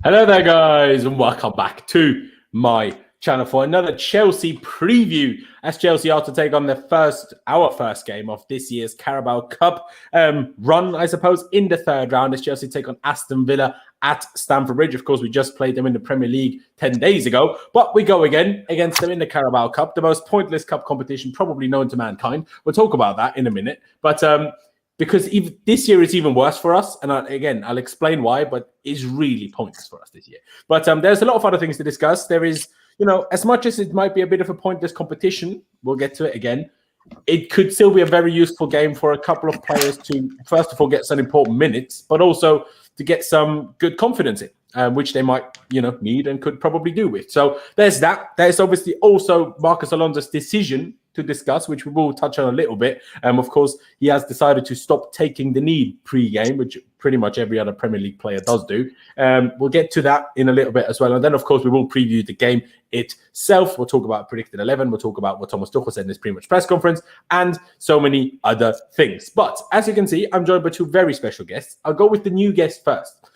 Hello there, guys, and welcome back to my channel for another Chelsea preview. As Chelsea are to take on our first game of this year's Carabao Cup run, I suppose, in the third round. As Chelsea take on Aston Villa at Stamford Bridge. Of course, we just played them in the Premier League 10 days ago, but we go again against them in the Carabao Cup, the most pointless cup competition probably known to mankind. We'll talk about that in a minute, but because this year is even worse for us. And I'll explain why, but it's really pointless for us this year. But there's a lot of other things to discuss. There is, as much as it might be a bit of a pointless competition, we'll get to it again. It could still be a very useful game for a couple of players to, first of all, get some important minutes, but also to get some good confidence in, which they might, need and could probably do with. So there's that. There's obviously also Marcos Alonso's decision to discuss, which we will touch on a little bit. Of course, he has decided to stop taking the knee pre-game, which pretty much every other Premier League player does do. We'll get to that in a little bit as well. And then, of course, we will preview the game itself. We'll talk about predicted 11. We'll talk about what Thomas Tuchel said in his pre-match press conference and so many other things. But as you can see, I'm joined by two very special guests. I'll go with the new guest first.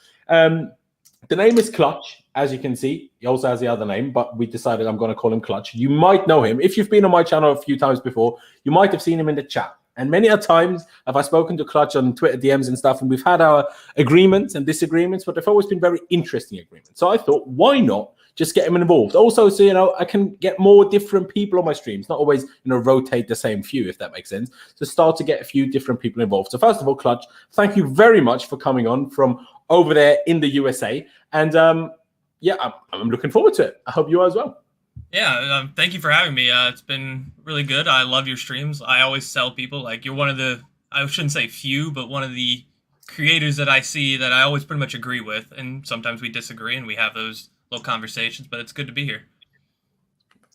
The name is Clutch, as you can see. He also has the other name, but we decided I'm going to call him Clutch. You might know him. If you've been on my channel a few times before, you might have seen him in the chat. And many a times have I spoken to Clutch on Twitter DMs and stuff, and we've had our agreements and disagreements, but they've always been very interesting agreements. So I thought, why not just get him involved? Also, so, I can get more different people on my streams, not always, rotate the same few, if that makes sense. So start to get a few different people involved. So first of all, Clutch, thank you very much for coming on from over there in the USA. And I'm looking forward to it. I hope you are as well. Yeah, thank you for having me. It's been really good. I love your streams. I always tell people, you're one of the, I shouldn't say few, but one of the creators that I see that I always pretty much agree with. And sometimes we disagree and we have those little conversations, but it's good to be here.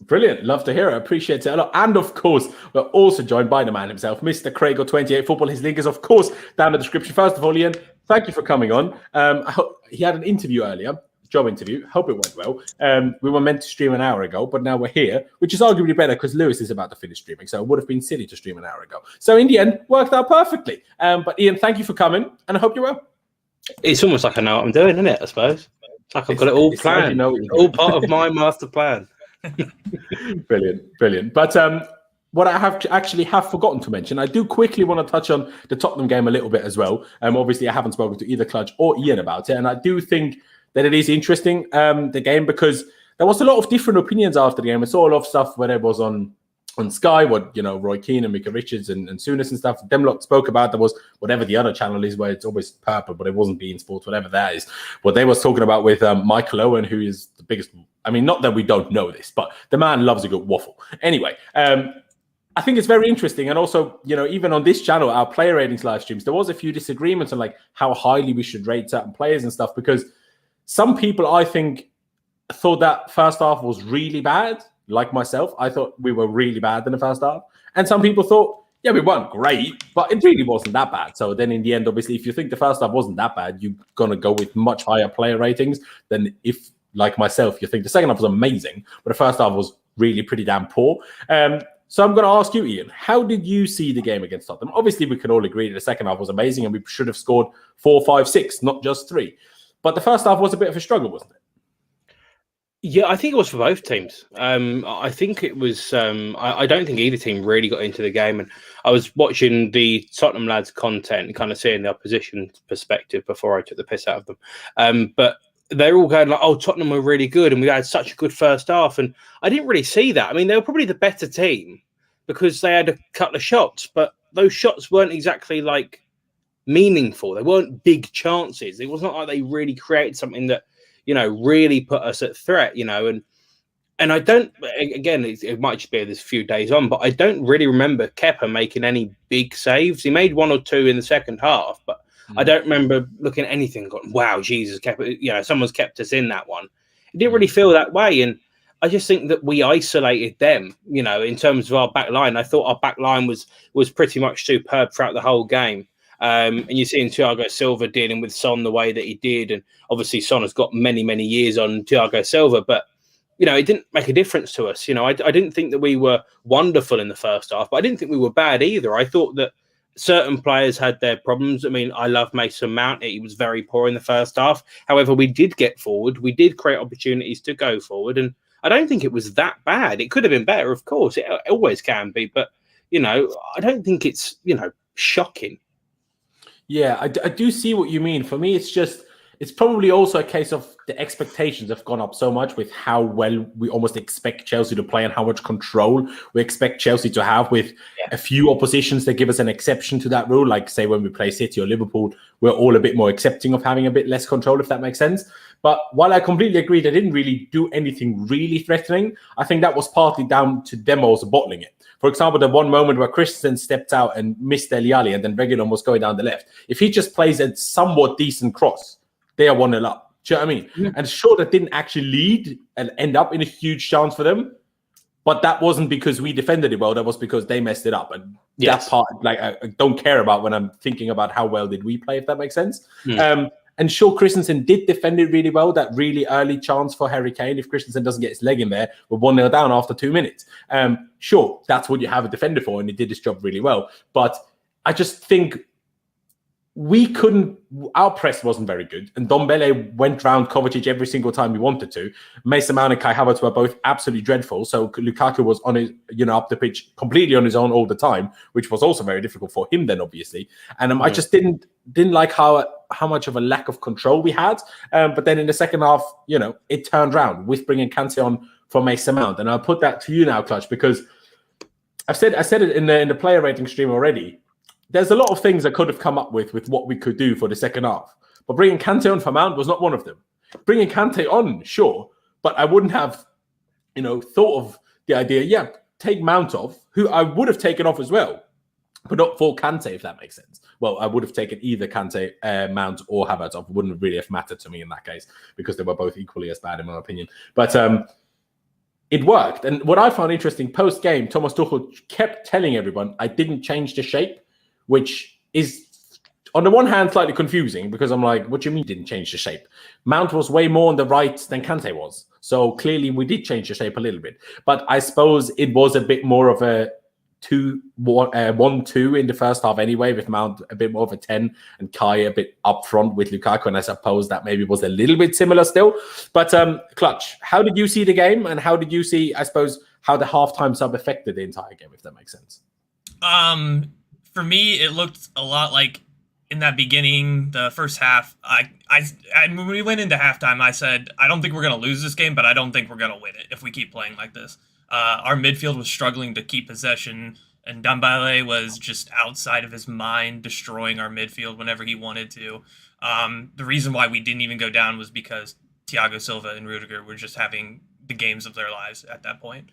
Brilliant. Love to hear it. Appreciate it a lot. And of course, we're also joined by the man himself, Mr. Craig28 Football. His link is, of course, down in the description. First of all, Ian, thank you for coming on. He had an interview earlier, job interview. Hope it went well. We were meant to stream an hour ago, but now we're here, which is arguably better because Lewis is about to finish streaming. So it would have been silly to stream an hour ago. So in the end, worked out perfectly. But Ian, thank you for coming, and I hope you're well. It's almost like I know what I'm doing, isn't it? I suppose. Like I've got it all planned. All part of my master plan. Brilliant. But what I have forgotten to mention, I do quickly want to touch on the Tottenham game a little bit as well. Obviously, I haven't spoken to either Clutch or Ian about it, and I do think that it is interesting, the game, because there was a lot of different opinions after the game. I saw a lot of stuff where it was on Sky, what Roy Keane and Mika Richards and Souness and stuff. Them lot spoke about. There was whatever the other channel is where it's always purple, but it wasn't beIN Sports, whatever that is. What they was talking about with Michael Owen, who is the biggest. I mean, not that we don't know this, but the man loves a good waffle. Anyway, I think it's very interesting. And also, even on this channel, our player ratings live streams, there was a few disagreements on how highly we should rate certain players and stuff, because some people, I think, thought that first half was really bad. Like myself, I thought we were really bad in the first half. And some people thought, yeah, we weren't great, but it really wasn't that bad. So then in the end, obviously, if you think the first half wasn't that bad, you're going to go with much higher player ratings than if, like myself, you think the second half was amazing, but the first half was really pretty damn poor. So I'm going to ask you, Ian, how did you see the game against Tottenham? Obviously, we can all agree that the second half was amazing and we should have scored 4, 5, 6, not just 3. But the first half was a bit of a struggle, wasn't it? Yeah, I think it was for both teams. I think it was. I don't think either team really got into the game, and I was watching the Tottenham lads' content and kind of seeing the opposition perspective before I took the piss out of them. But they're all going like, "Oh, Tottenham were really good, and we had such a good first half." And I didn't really see that. I mean, they were probably the better team because they had a couple of shots, but those shots weren't exactly meaningful. They weren't big chances. It was not like they really created something that really put us at threat, and I don't, again, it might just be this few days on, but I don't really remember Kepa making any big saves. He made 1 or 2 in the second half, but I don't remember looking at anything and going, wow, Jesus, Kepa, someone's kept us in that one. It didn't really feel that way. And I just think that we isolated them, in terms of our back line. I thought our back line was pretty much superb throughout the whole game. And you're seeing Thiago Silva dealing with Son the way that he did. And obviously Son has got many, many years on Thiago Silva, but, it didn't make a difference to us. I didn't think that we were wonderful in the first half, but I didn't think we were bad either. I thought that certain players had their problems. I mean, I love Mason Mount. He was very poor in the first half. However, we did get forward. We did create opportunities to go forward. And I don't think it was that bad. It could have been better, of course. It always can be. But, I don't think it's, shocking. Yeah, I do see what you mean. For me, it's probably also a case of the expectations have gone up so much with how well we almost expect Chelsea to play and how much control we expect Chelsea to have with a few oppositions that give us an exception to that rule. Like, say, when we play City or Liverpool, we're all a bit more accepting of having a bit less control, if that makes sense. But while I completely agree they didn't really do anything really threatening, I think that was partly down to them also bottling it. For example, the one moment where Christensen stepped out and missed Dele Alli and then Reguilon was going down the left. If he just plays a somewhat decent cross, they are 1-0 up. Do you know what I mean? Yeah. And sure, that didn't actually lead and end up in a huge chance for them. But that wasn't because we defended it well. That was because they messed it up. And that part, I don't care about when I'm thinking about how well did we play, if that makes sense. And sure, Christensen did defend it really well. That really early chance for Harry Kane, if Christensen doesn't get his leg in there, we're 1-0 down after 2 minutes. Sure, that's what you have a defender for, and he did his job really well. But I just think our press wasn't very good, and Ndombele went round Kovacic every single time we wanted to. Mason Mount and Kai Havertz were both absolutely dreadful, so Lukaku was on his, up the pitch completely on his own all the time, which was also very difficult for him then, obviously. And I just didn't like how much of a lack of control we had. But then in the second half, it turned round with bringing Kante on for Mason Mount, and I'll put that to you now, Clutch, because I said it in the player rating stream already. There's a lot of things I could have come up with what we could do for the second half. But bringing Kante on for Mount was not one of them. Bringing Kante on, sure, but I wouldn't have, thought of the idea, take Mount off, who I would have taken off as well, but not for Kante, if that makes sense. Well, I would have taken either Kante, Mount, or Havertz off. It wouldn't really have mattered to me in that case, because they were both equally as bad, in my opinion. But it worked. And what I found interesting, post-game, Thomas Tuchel kept telling everyone, I didn't change the shape, which is, on the one hand, slightly confusing, because I'm like, what do you mean didn't change the shape? Mount was way more on the right than Kante was. So clearly we did change the shape a little bit. But I suppose it was a bit more of a 1-2 in the first half anyway, with Mount a bit more of a 10 and Kai a bit up front with Lukaku. And I suppose that maybe was a little bit similar still. But Clutch, how did you see the game? And how did you see, I suppose, how the halftime sub affected the entire game, if that makes sense? For me, it looked a lot like in that beginning, the first half. When we went into halftime, I said, I don't think we're going to lose this game, but I don't think we're going to win it if we keep playing like this. Our midfield was struggling to keep possession, and Ndombele was just outside of his mind, destroying our midfield whenever he wanted to. The reason why we didn't even go down was because Thiago Silva and Rudiger were just having the games of their lives at that point.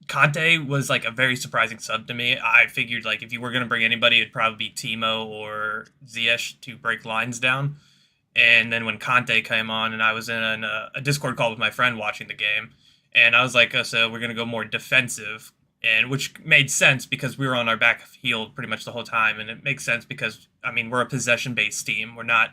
Kante was a very surprising sub to me. I figured if you were going to bring anybody, it'd probably be Timo or Ziyech to break lines down. And then when Kante came on, and I was in a Discord call with my friend watching the game, and I was like, so we're going to go more defensive, and which made sense because we were on our back heel pretty much the whole time. And it makes sense because, we're a possession-based team. We're not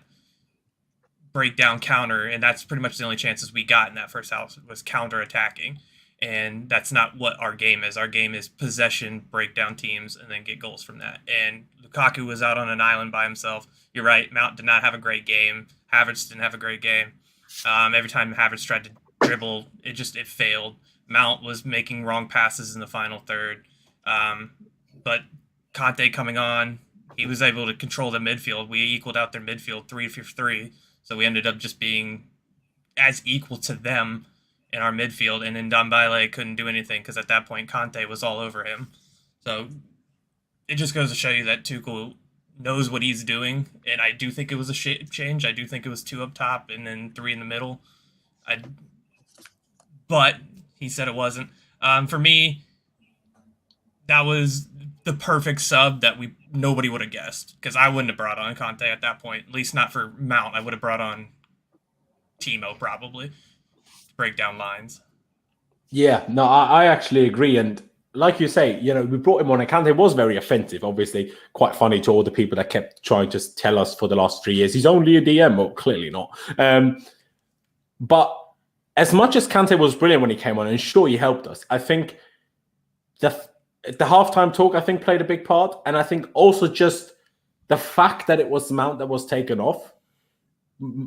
breakdown counter, and that's pretty much the only chances we got in that first half was counter-attacking. And that's not what our game is. Our game is possession, break down teams, and then get goals from that. And Lukaku was out on an island by himself. You're right, Mount did not have a great game. Havertz didn't have a great game. Every time Havertz tried to dribble, it failed. Mount was making wrong passes in the final third. But Kante coming on, he was able to control the midfield. We equaled out their midfield 3-3. So we ended up just being as equal to them in our midfield, and then Ndombele couldn't do anything because at that point Kante was all over him. So it just goes to show you that Tuchel knows what he's doing, and I do think it was a shape change. I do think it was 2 up top and then 3 in the middle. But he said it wasn't. For me, that was the perfect sub that nobody would have guessed, because I wouldn't have brought on Kante at that point, at least not for Mount. I would have brought on Timo probably. Break down lines. Yeah, no, I actually agree. And like you say, we brought him on, and Kante was very offensive. Obviously, quite funny to all the people that kept trying to tell us for the last 3 years he's only a DM. Well, clearly not. But as much as Kante was brilliant when he came on, and sure, he helped us, I think the halftime talk, I think, played a big part. And I think also just the fact that it was Mount that was taken off,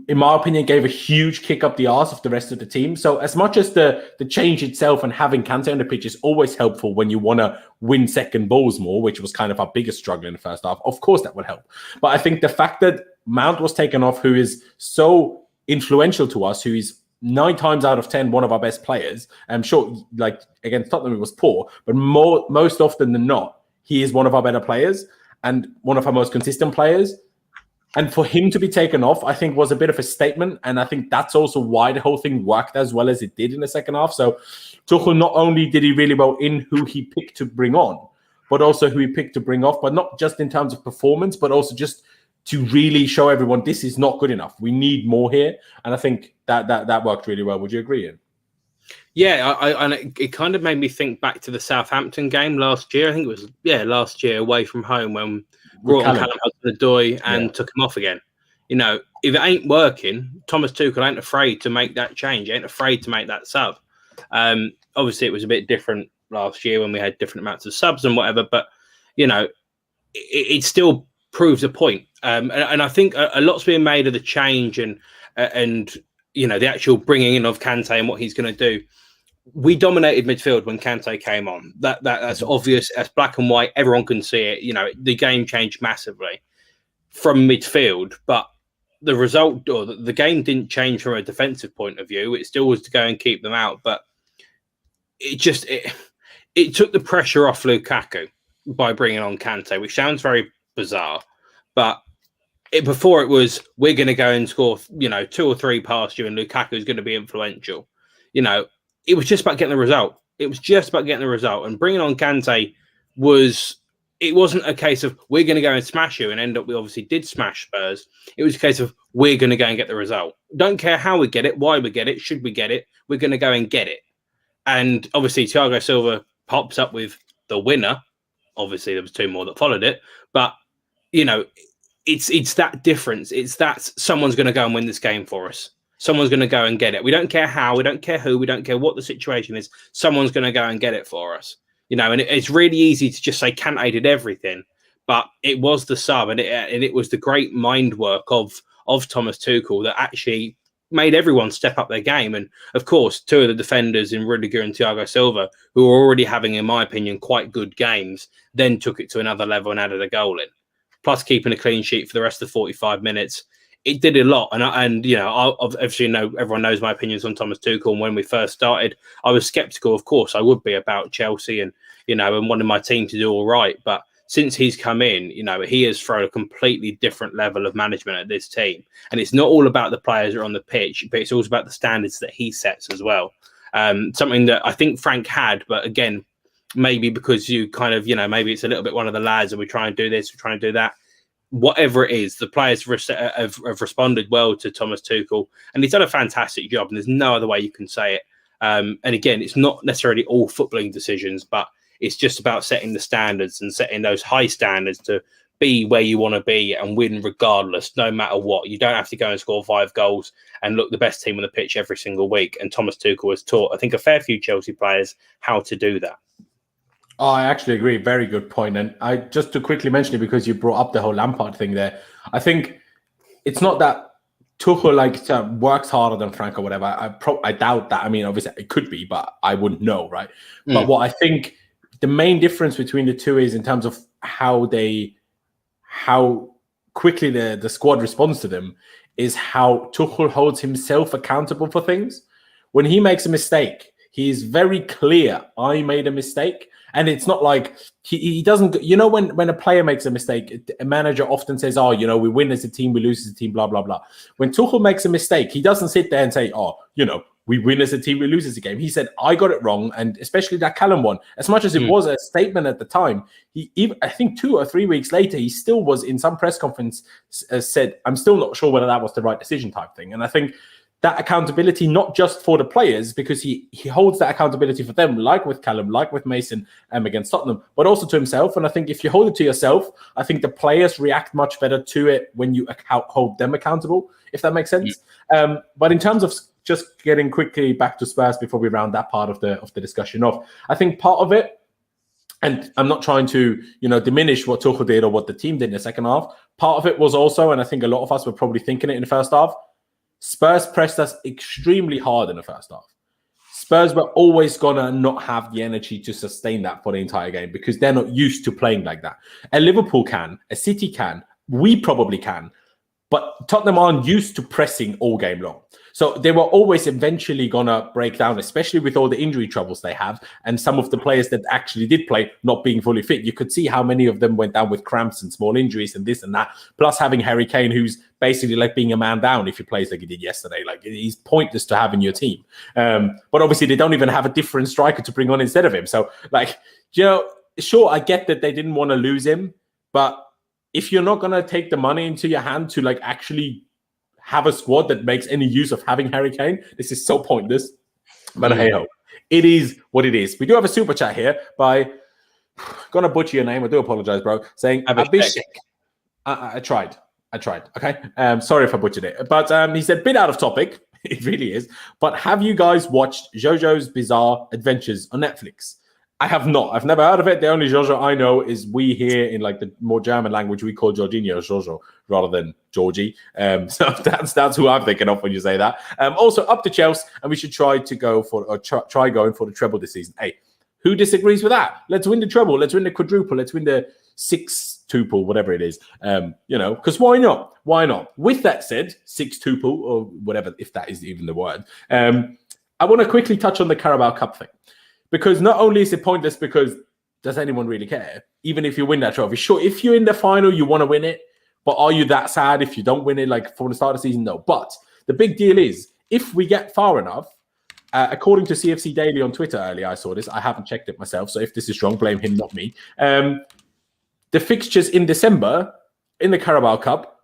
in my opinion, gave a huge kick up the arse of the rest of the team. So as much as the change itself and having Kante on the pitch is always helpful when you want to win second balls more, which was kind of our biggest struggle in the first half, of course that will help. But I think the fact that Mount was taken off, who is so influential to us, who is 9 times out of 10 one of our best players. I'm sure, like, against Tottenham it was poor, but most often than not, he is one of our better players and one of our most consistent players. And for him to be taken off, I think, was a bit of a statement. And I think that's also why the whole thing worked as well as it did in the second half. So Tuchel, not only did he really well in who he picked to bring on, but also who he picked to bring off, but not just in terms of performance, but also just to really show everyone this is not good enough. We need more here. And I think that worked really well. Would you agree, Ian? Yeah, and it kind of made me think back to the Southampton game last year. I think it was, last year away from home when brought on Callum Hudson-Odoi and took him off again. You know, if it ain't working, Thomas Tuchel ain't afraid to make that change. He ain't afraid to make that sub. Obviously, it was a bit different last year when we had different amounts of subs and whatever, but, you know, it still proves a point. And I think a lot's being made of the change and you know, the actual bringing in of Kante and what he's going to do. We dominated midfield when Kante came on. That's obvious. That's black and white. Everyone can see it. You know, the game changed massively from midfield, but the result or the game didn't change from a defensive point of view. It still was to go and keep them out, but it took the pressure off Lukaku by bringing on Kante, which sounds very bizarre, but before it was, we're going to go and score, you know, 2 or 3 past you and Lukaku is going to be influential. You know, it was just about getting the result. It was just about getting the result. And bringing on Kante wasn't a case of we're going to go and smash you and end up, we obviously did smash Spurs. It was a case of we're going to go and get the result. Don't care how we get it, why we get it, should we get it, we're going to go and get it. And obviously Thiago Silva pops up with the winner. Obviously there was 2 more that followed it. But, you know, it's that difference. It's that someone's going to go and win this game for us. Someone's going to go and get it. We don't care how, we don't care who, we don't care what the situation is. Someone's going to go and get it for us. You know, and it's really easy to just say Kante did everything, but it was the sub and it was the great mind work of Thomas Tuchel that actually made everyone step up their game. And of course, 2 of the defenders in Rudiger and Thiago Silva, who were already having, in my opinion, quite good games, then took it to another level and added a goal in. Plus keeping a clean sheet for the rest of the 45 minutes. It did a lot. And you know, obviously everyone knows my opinions on Thomas Tuchel. And when we first started, I was sceptical, of course. I would be about Chelsea and, you know, and wanting my team to do all right. But since he's come in, you know, he has thrown a completely different level of management at this team. And it's not all about the players that are on the pitch, but it's also about the standards that he sets as well. Something that I think Frank had, but again, maybe because you kind of, you know, maybe it's a little bit one of the lads and we try and do this, we try and do that. Whatever it is, the players have responded well to Thomas Tuchel, and he's done a fantastic job, and there's no other way you can say it. And again, it's not necessarily all footballing decisions, but it's just about setting the standards and setting those high standards to be where you want to be and win regardless, no matter what. You don't have to go and score 5 goals and look the best team on the pitch every single week. And Thomas Tuchel has taught, I think, a fair few Chelsea players how to do that. Oh, I actually agree. Very good point. And I just to quickly mention it because you brought up the whole Lampard thing there. I think it's not that Tuchel works harder than Frank or whatever. I doubt that. I mean, obviously it could be, but I wouldn't know, right? But what I think the main difference between the two is in terms of how quickly the squad responds to them is how Tuchel holds himself accountable for things. When he makes a mistake, he's very clear, I made a mistake. And it's not like he doesn't, you know, when a player makes a mistake, a manager often says, oh, you know, we win as a team, we lose as a team, blah, blah, blah. When Tuchel makes a mistake, he doesn't sit there and say, oh, you know, we win as a team, we lose as a game. He said, I got it wrong. And especially that Callum one, as much as it was a statement at the time, I think 2 or 3 weeks later, he still was in some press conference said, I'm still not sure whether that was the right decision type thing. And I think that accountability, not just for the players, because he holds that accountability for them, like with Callum, like with Mason against Tottenham, but also to himself. And I think if you hold it to yourself, I think the players react much better to it when you hold them accountable, if that makes sense. But in terms of just getting quickly back to Spurs before we round that part of the discussion off, I think part of it, and I'm not trying to, diminish what Tuchel did or what the team did in the second half. Part of it was also, and I think a lot of us were probably thinking it in the first half, Spurs pressed us extremely hard in the first half. Spurs were always going to not have the energy to sustain that for the entire game because they're not used to playing like that. A Liverpool can, a City can, we probably can, but Tottenham aren't used to pressing all game long. So they were always eventually going to break down, especially with all the injury troubles they have. And some of the players that actually did play not being fully fit. You could see how many of them went down with cramps and small injuries and this and that. Plus having Harry Kane, who's basically like being a man down if he plays like he did yesterday. Like he's pointless to have in your team. But obviously they don't even have a different striker to bring on instead of him. So sure, I get that they didn't want to lose him. But if you're not going to take the money into your hand to like actually have a squad that makes any use of having Harry Kane, this is so pointless. But hey-ho, it is what it is. We do have a super chat here by, gonna butcher your name, I do apologize, bro, saying Abhishek. I tried. Okay. Sorry if I butchered it. But he said, bit out of topic. It really is. But have you guys watched JoJo's Bizarre Adventures on Netflix? I have not. I've never heard of it. The only JoJo I know is we here in like the more German language, we call Jorginho JoJo rather than Georgie. So that's who I'm thinking of when you say that. Also up to Chelsea, and we should try going for the treble this season. Hey, who disagrees with that? Let's win the treble. Let's win the quadruple. Let's win the six-tuple, whatever it is. Because why not? Why not? With that said, six-tuple or whatever, if that is even the word. I want to quickly touch on the Carabao Cup thing. Because not only is it pointless because does anyone really care? Even if you win that trophy. Sure, if you're in the final, you want to win it. But are you that sad if you don't win it like from the start of the season? No. But the big deal is if we get far enough, according to CFC Daily on Twitter earlier, I saw this. I haven't checked it myself. So if this is wrong, blame him, not me. The fixtures in December in the Carabao Cup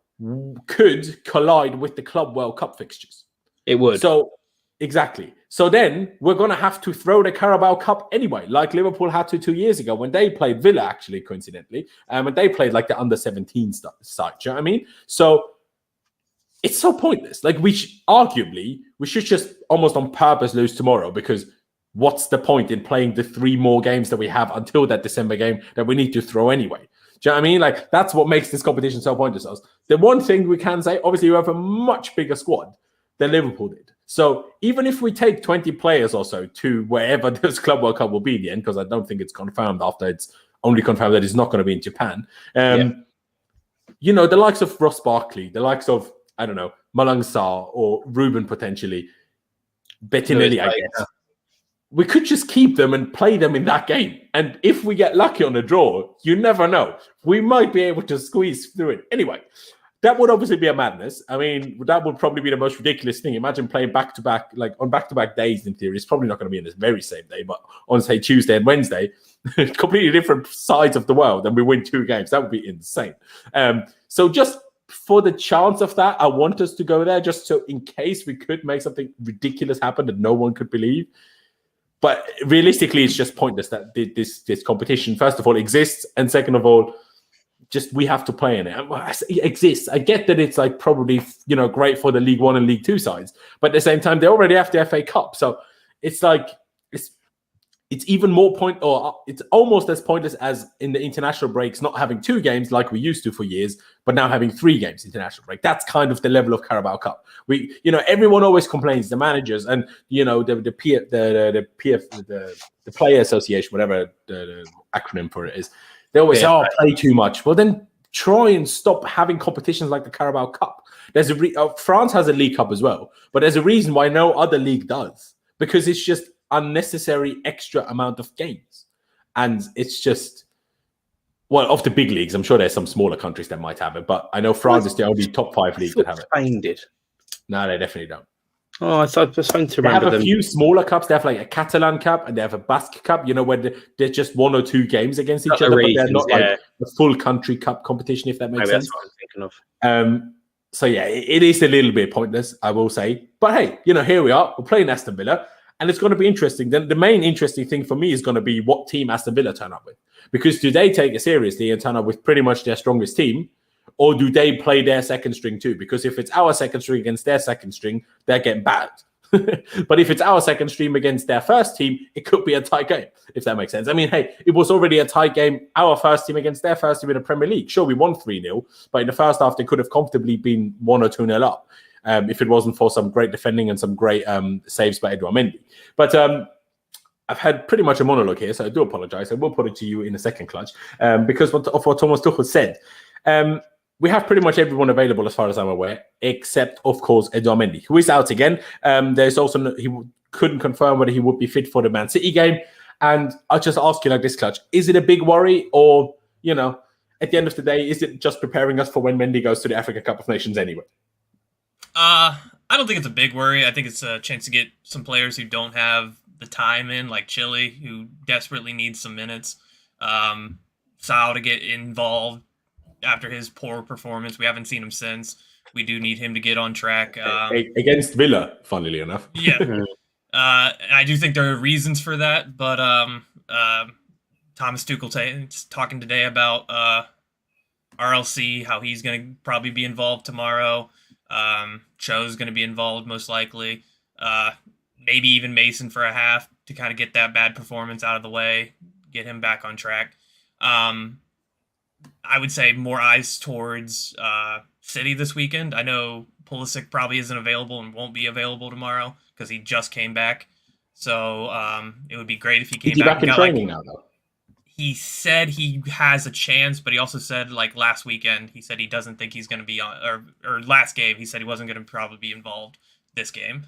could collide with the Club World Cup fixtures. It would. So exactly. So then we're going to have to throw the Carabao Cup anyway, like Liverpool had to 2 years ago when they played Villa, actually, coincidentally. And they played like the under-17 side. Do you know what I mean? So it's so pointless. Like we should just almost on purpose lose tomorrow because what's the point in playing the 3 more games that we have until that December game that we need to throw anyway? Do you know what I mean? Like that's what makes this competition so pointless. The one thing we can say, obviously, you have a much bigger squad than Liverpool did. So even if we take 20 players or so to wherever this Club World Cup will be in the end, because I don't think it's confirmed after it's only confirmed that it's not going to be in Japan. The likes of Ross Barkley, the likes of, I don't know, Malang Sarr or Ruben potentially, Bettinelli, I guess. We could just keep them and play them in that game. And if we get lucky on a draw, you never know. We might be able to squeeze through it. Anyway, that would obviously be a madness. I mean, that would probably be the most ridiculous thing. Imagine playing back-to-back, like on back-to-back days in theory. It's probably not going to be in this very same day, but on, say, Tuesday and Wednesday, completely different sides of the world, and we win 2 games. That would be insane. So just for the chance of that, I want us to go there just so in case we could make something ridiculous happen that no one could believe. But realistically, it's just pointless that this competition, first of all, exists, and second of all, just we have to play in it. It exists. I get that it's like probably great for the League 1 and League 2 sides, but at the same time they already have the FA Cup, so it's like it's even more it's almost as pointless as in the international breaks not having 2 games like we used to for years, but now having 3 games international break. That's kind of the level of Carabao Cup. Everyone always complains, the managers and the player association, whatever the acronym for it is. They always say, play too much. Well, then try and stop having competitions like the Carabao Cup. There's France has a League Cup as well, but there's a reason why no other league does, because it's just unnecessary extra amount of games. And it's just, of the big leagues, I'm sure there's some smaller countries that might have it, but I know France is the only top 5 league that have it. Spain did. No, they definitely don't. Oh, I was trying to remember. They have a few smaller cups. They have like a Catalan Cup and they have a Basque Cup, where there's just 1 or 2 games against each other, but they're not like a full country cup competition, if that makes sense. That's what I'm thinking of. So yeah, it is a little bit pointless, I will say. But hey, here we are. We're playing Aston Villa, and it's going to be interesting. Then the main interesting thing for me is going to be what team Aston Villa turn up with. Because do they take it seriously and turn up with pretty much their strongest team? Or do they play their second string too? Because if it's our second string against their second string, they're getting bad. But if it's our second stream against their first team, it could be a tight game, if that makes sense. I mean, hey, it was already a tight game, our first team against their first team in the Premier League. Sure, we won 3-0, but in the first half, they could have comfortably been 1 or 2-0 up if it wasn't for some great defending and some great saves by Edouard Mendy. But I've had pretty much a monologue here, so I do apologize. I will put it to you in a second, Clutch, because of what Thomas Tuchel said. We have pretty much everyone available as far as I'm aware, except, of course, Edouard Mendy, who is out again. There's also, he couldn't confirm whether he would be fit for the Man City game. And I'll just ask you like this, Clutch. Is it a big worry or, you know, at the end of the day, is it just preparing us for when Mendy goes to the Africa Cup of Nations anyway? I don't think it's a big worry. I think it's a chance to get some players who don't have the time in, like Chile, who desperately needs some minutes. Sal to get involved after his poor performance. We haven't seen him since. We do need him to get on track. Against Villa, funnily enough. Yeah. I do think there are reasons for that, but Thomas Tuchel talking today about RLC, how he's going to probably be involved tomorrow. Cho's going to be involved most likely. Maybe even Mason for a half to kind of get that bad performance out of the way, get him back on track. I would say more eyes towards City this weekend. I know Pulisic probably isn't available and won't be available tomorrow because he just came back. So it would be great if he came back. Is he back in training now, though? He said he has a chance, but he also said, like last weekend, he said he doesn't think he's going to be on, or last game, he said he wasn't going to probably be involved this game.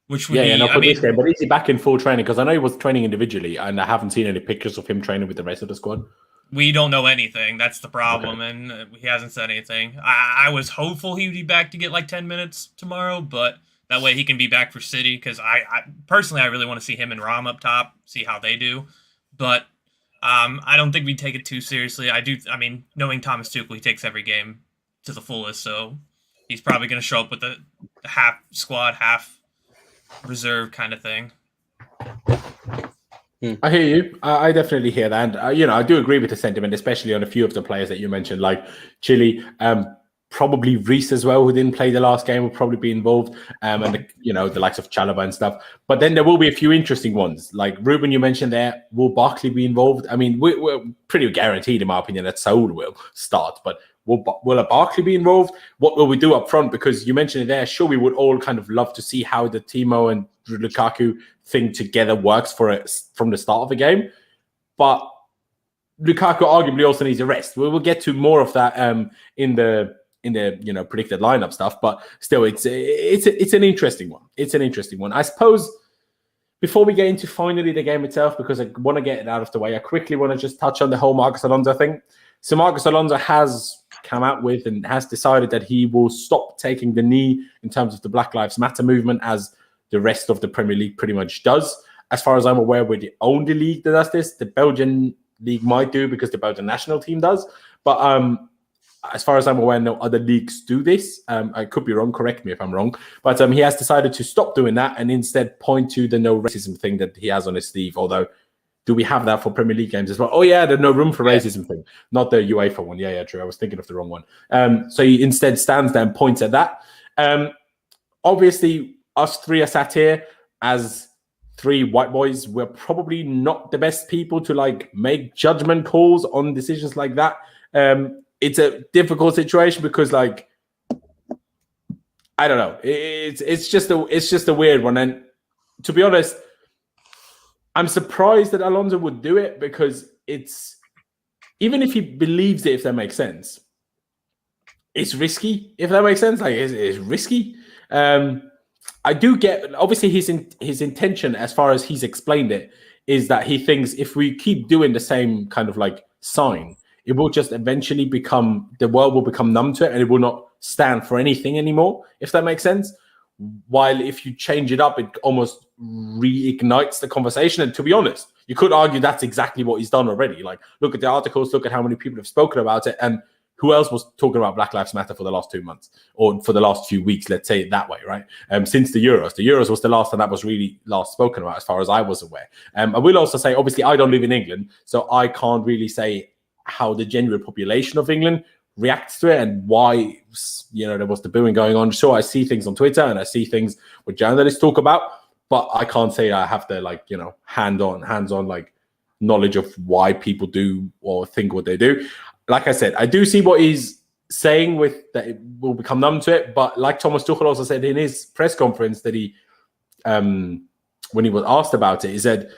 Which would be, not for this game, but is he back in full training? Because I know he was training individually, and I haven't seen any pictures of him training with the rest of the squad. We don't know anything. That's the problem, and he hasn't said anything. I was hopeful he would be back to get like 10 minutes tomorrow, but that way he can be back for City, because I personally, I really want to see him and Ram up top, see how they do. But I don't think we take it too seriously. I mean, knowing Thomas Tuchel, he takes every game to the fullest, so he's probably going to show up with a half squad, half reserve kind of thing. I hear you. I definitely hear that. And, I do agree with the sentiment, especially on a few of the players that you mentioned, like Chile, probably Reece as well, who didn't play the last game, will probably be involved, and the likes of Chalobah and stuff. But then there will be a few interesting ones, like Ruben, you mentioned there. Will Barkley be involved? I mean, we're pretty guaranteed, in my opinion, that Saul will start. But will a Barkley be involved? What will we do up front? Because you mentioned it there. Sure, we would all kind of love to see how the Timo and Lukaku thing together works from the start of the game, but Lukaku arguably also needs a rest. We will get to more of that in the predicted lineup stuff, but still, it's an interesting one. It's an interesting one. I suppose before we get into finally the game itself, because I want to get it out of the way, I quickly want to just touch on the whole Marcos Alonso thing. So Marcos Alonso has come out with and has decided that he will stop taking the knee in terms of the Black Lives Matter movement, as the rest of the Premier League pretty much does. As far as I'm aware, we're the only league that does this. The Belgian league might do because the Belgian national team does. But as far as I'm aware, no other leagues do this. I could be wrong. Correct me if I'm wrong. But he has decided to stop doing that and instead point to the no racism thing that he has on his sleeve. Although, do we have that for Premier League games as well? Oh, yeah, the no room for racism thing. Not the UEFA one. Yeah, true. I was thinking of the wrong one. So he instead stands there and points at that. Obviously, us three are sat here as three white boys. We're probably not the best people to make judgment calls on decisions like that. It's a difficult situation because I don't know. It's just a weird one. And to be honest, I'm surprised that Alonso would do it, because it's, even if he believes it, if that makes sense, it's risky. If that makes sense, it's risky. I do get, obviously, his intention, as far as he's explained it, is that he thinks if we keep doing the same kind of sign, it will just eventually the world will become numb to it, and it will not stand for anything anymore, if that makes sense. While if you change it up, it almost reignites the conversation. And to be honest, you could argue that's exactly what he's done already. Look at the articles, look at how many people have spoken about it, and who else was talking about Black Lives Matter for the last 2 months, or for the last few weeks, let's say it that way, right? Since the Euros. The Euros was the last time that was really last spoken about, as far as I was aware. I will also say, obviously, I don't live in England, so I can't really say how the general population of England reacts to it and why, there was the booing going on. Sure, I see things on Twitter and I see things what journalists talk about, but I can't say I have the hands-on knowledge of why people do or think what they do. Like I said, I do see what he's saying with that it will become numb to it, but like Thomas Tuchel also said in his press conference that he, when he was asked about it, he said,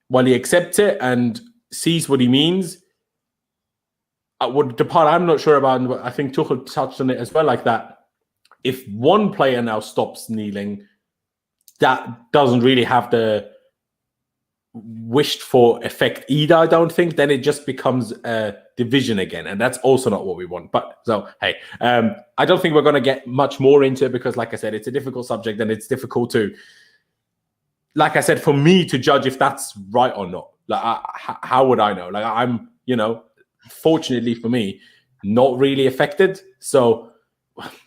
while he accepts it and sees what he means, the part I'm not sure about, and I think Tuchel touched on it as well, like that, if one player now stops kneeling, that doesn't really have the wished for effect either, I don't think. Then it just becomes a division again, and that's also not what we want. But so, hey, I don't think we're going to get much more into it because, like I said, it's a difficult subject and it's difficult to, like I said, for me to judge if that's right or not. Like, how would I know? Like, I'm, fortunately for me, not really affected. So,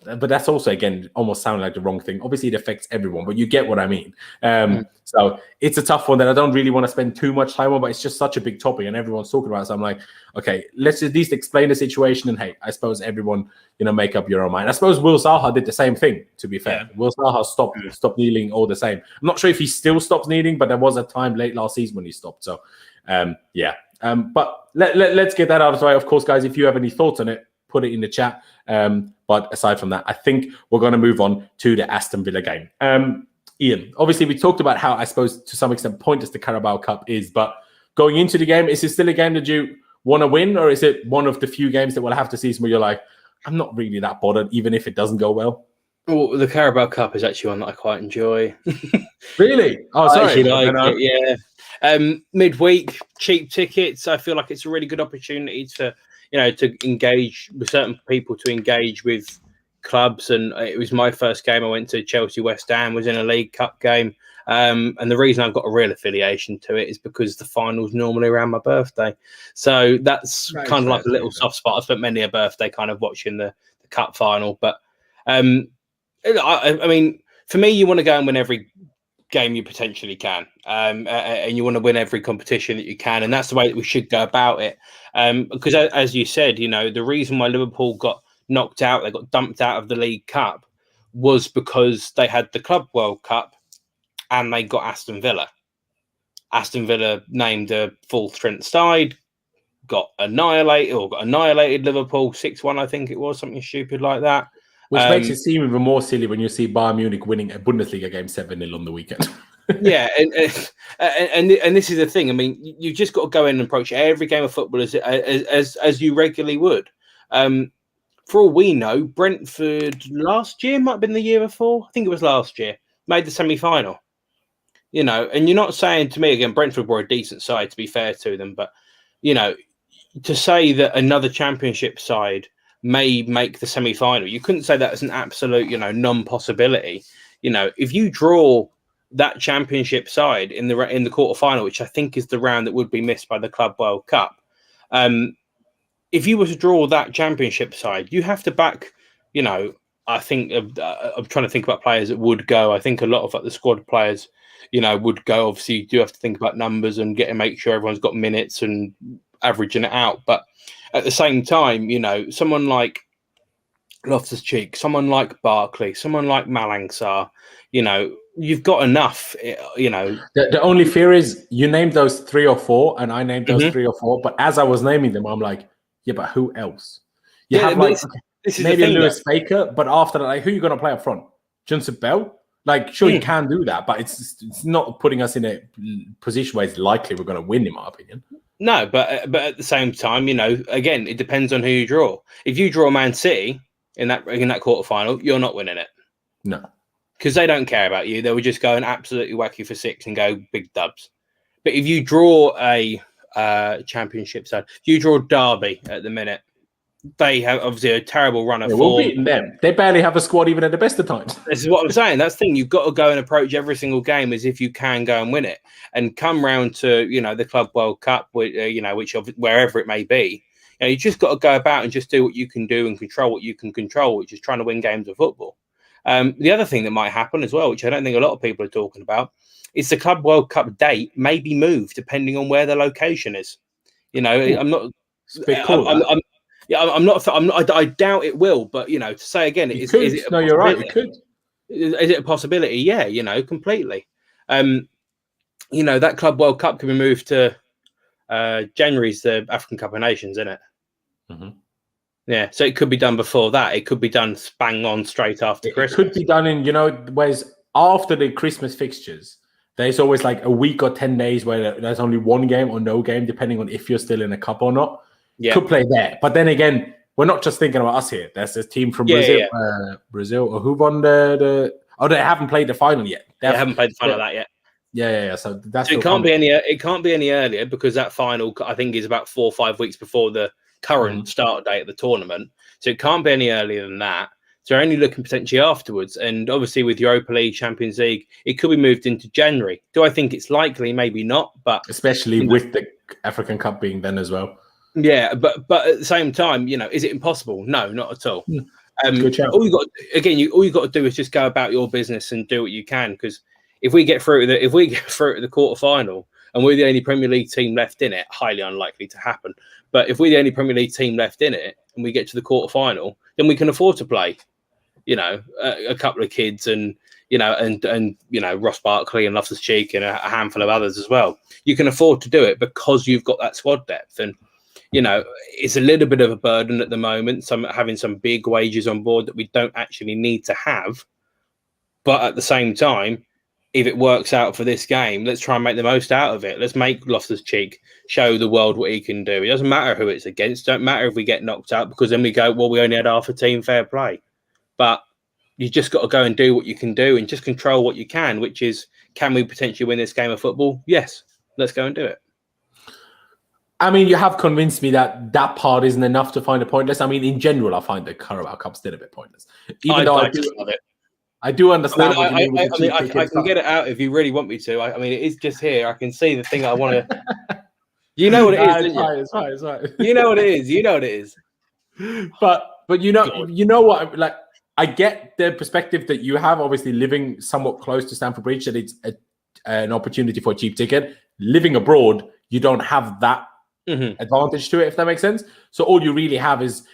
but that's also, again, almost sounding like the wrong thing. Obviously, it affects everyone, but you get what I mean. So it's a tough one that I don't really want to spend too much time on, but it's just such a big topic and everyone's talking about it. So I'm like, okay, let's at least explain the situation. And hey, I suppose everyone, make up your own mind. I suppose Will Zaha did the same thing, to be fair. Yeah. Will Zaha stopped kneeling all the same. I'm not sure if he still stops kneeling, but there was a time late last season when he stopped. So, yeah. But let's get that out of the way. Of course, guys, if you have any thoughts on it, put it in the chat. But aside from that, I think we're going to move on to the Aston Villa game. Ian, obviously we talked about how, I suppose, to some extent pointless the Carabao Cup is, but going into the game, is it still a game that you want to win, or is it one of the few games that we'll have to see where you're like, I'm not really that bothered, even if it doesn't go well? Well, the Carabao Cup is actually one that I quite enjoy. Really? Oh, sorry. Midweek, cheap tickets. I feel like it's a really good opportunity to engage with certain people, to engage with clubs. And it was my first game. I went to Chelsea West Ham, was in a League Cup game. And the reason I've got a real affiliation to it is because the final's normally around my birthday. So that's kind of like a little soft spot. I spent many a birthday kind of watching the cup final. But I mean, for me, you want to go and win every game you potentially can, and you want to win every competition that you can, and that's the way that we should go about it. Because as you said, the reason why Liverpool got knocked out, they got dumped out of the League Cup, was because they had the Club World Cup and they got Aston Villa. Aston Villa named a full strength side, got annihilated Liverpool 6-1, I think it was, something stupid like that. Which makes it seem even more silly when you see Bayern Munich winning a Bundesliga game 7-0 on the weekend. Yeah, and this is the thing. I mean, you just got to go in and approach every game of football as you regularly would. For all we know, Brentford last year, might have been the year before, I think it was last year, made the semi-final. And you're not saying to me, again, Brentford were a decent side, to be fair to them, but, to say that another championship side may make the semi-final, you couldn't say that as an absolute, non-possibility. If you draw that championship side in the quarter-final, which I think is the round that would be missed by the Club World Cup, if you were to draw that championship side, you have to back, I think, I'm trying to think about players that would go. I think a lot of the squad players, would go. Obviously, you do have to think about numbers and make sure everyone's got minutes and averaging it out. But at the same time, someone like Loftus-Cheek, someone like Barkley, someone like Malang Sarr, you've got enough, The only fear is you named those 3 or 4 and I named those 3 or 4. But as I was naming them, I'm like, yeah, but who else? You have this is maybe a Lewis Baker, but after that, who are you going to play up front? Johnson Bell? Sure, you can do that, but it's not putting us in a position where it's likely we're going to win, in my opinion. No, but at the same time, again, it depends on who you draw. If you draw Man City in that quarterfinal, you're not winning it. No, because they don't care about you. They would just go and absolutely whack you for 6 and go big dubs. But if you draw a championship side, you draw Derby at the minute. They have obviously a terrible run of form. We're beating them. They barely have a squad even at the best of times. This is what I'm saying. That's the thing. You've got to go and approach every single game as if you can go and win it, and come round to the Club World Cup, which wherever it may be. You just got to go about and just do what you can do and control what you can control, which is trying to win games of football. The other thing that might happen as well, which I don't think a lot of people are talking about, is the Club World Cup date may be moved depending on where the location is. I'm not. It's a bit cool, Yeah, I'm not. I doubt it will. But to say again, is it? No, you're right. It could. Is it a possibility? Yeah, completely. That Club World Cup can be moved to January's the African Cup of Nations, isn't it? Mm-hmm. Yeah, so it could be done before that. It could be done bang on straight after Christmas. It could be done in, whereas after the Christmas fixtures, there's always like a week or 10 days where there's only one game or no game, depending on if you're still in a cup or not. Yeah. Could play there. But then again, we're not just thinking about us here. There's this team from Brazil. Yeah. Brazil, or who won they haven't played the final yet. They haven't played the final of that yet. Yeah. So that's it can't be any earlier because that final, I think, is about 4 or 5 weeks before the current start date of the tournament. So it can't be any earlier than that. So they're only looking potentially afterwards. And obviously with Europa League, Champions League, it could be moved into January. Do I think it's likely? Maybe not. But especially with the African Cup being then as well. Yeah, but at the same time, is it impossible? No, not at all. All you got to do is just go about your business and do what you can. Because if we get through to the quarterfinal and we're the only Premier League team left in it, highly unlikely to happen. But if we're the only Premier League team left in it and we get to the quarterfinal, then we can afford to play, a couple of kids and Ross Barkley and Loftus-Cheek and a handful of others as well. You can afford to do it because you've got that squad depth. And it's a little bit of a burden at the moment, having some big wages on board that we don't actually need to have. But at the same time, if it works out for this game, let's try and make the most out of it. Let's make Loftus-Cheek show the world what he can do. It doesn't matter who it's against. Don't matter if we get knocked out, because then we go, well, we only had half a team, fair play. But you just got to go and do what you can do and just control what you can, which is, can we potentially win this game of football? Yes. Let's go and do it. I mean, you have convinced me that part isn't enough to find it pointless. I mean, in general, I find the Carabao Cup still a bit pointless. Even though I do love it. I do understand. I can get it out if you really want me to. I mean, it is just here. I can see the thing I want to. You know what it is. It's fine. You know what it is. You know what it is. But you know what? Like, I get the perspective that you have. Obviously, living somewhat close to Stamford Bridge, that it's an opportunity for a cheap ticket. Living abroad, you don't have that advantage to it, if that makes sense. So all you really have is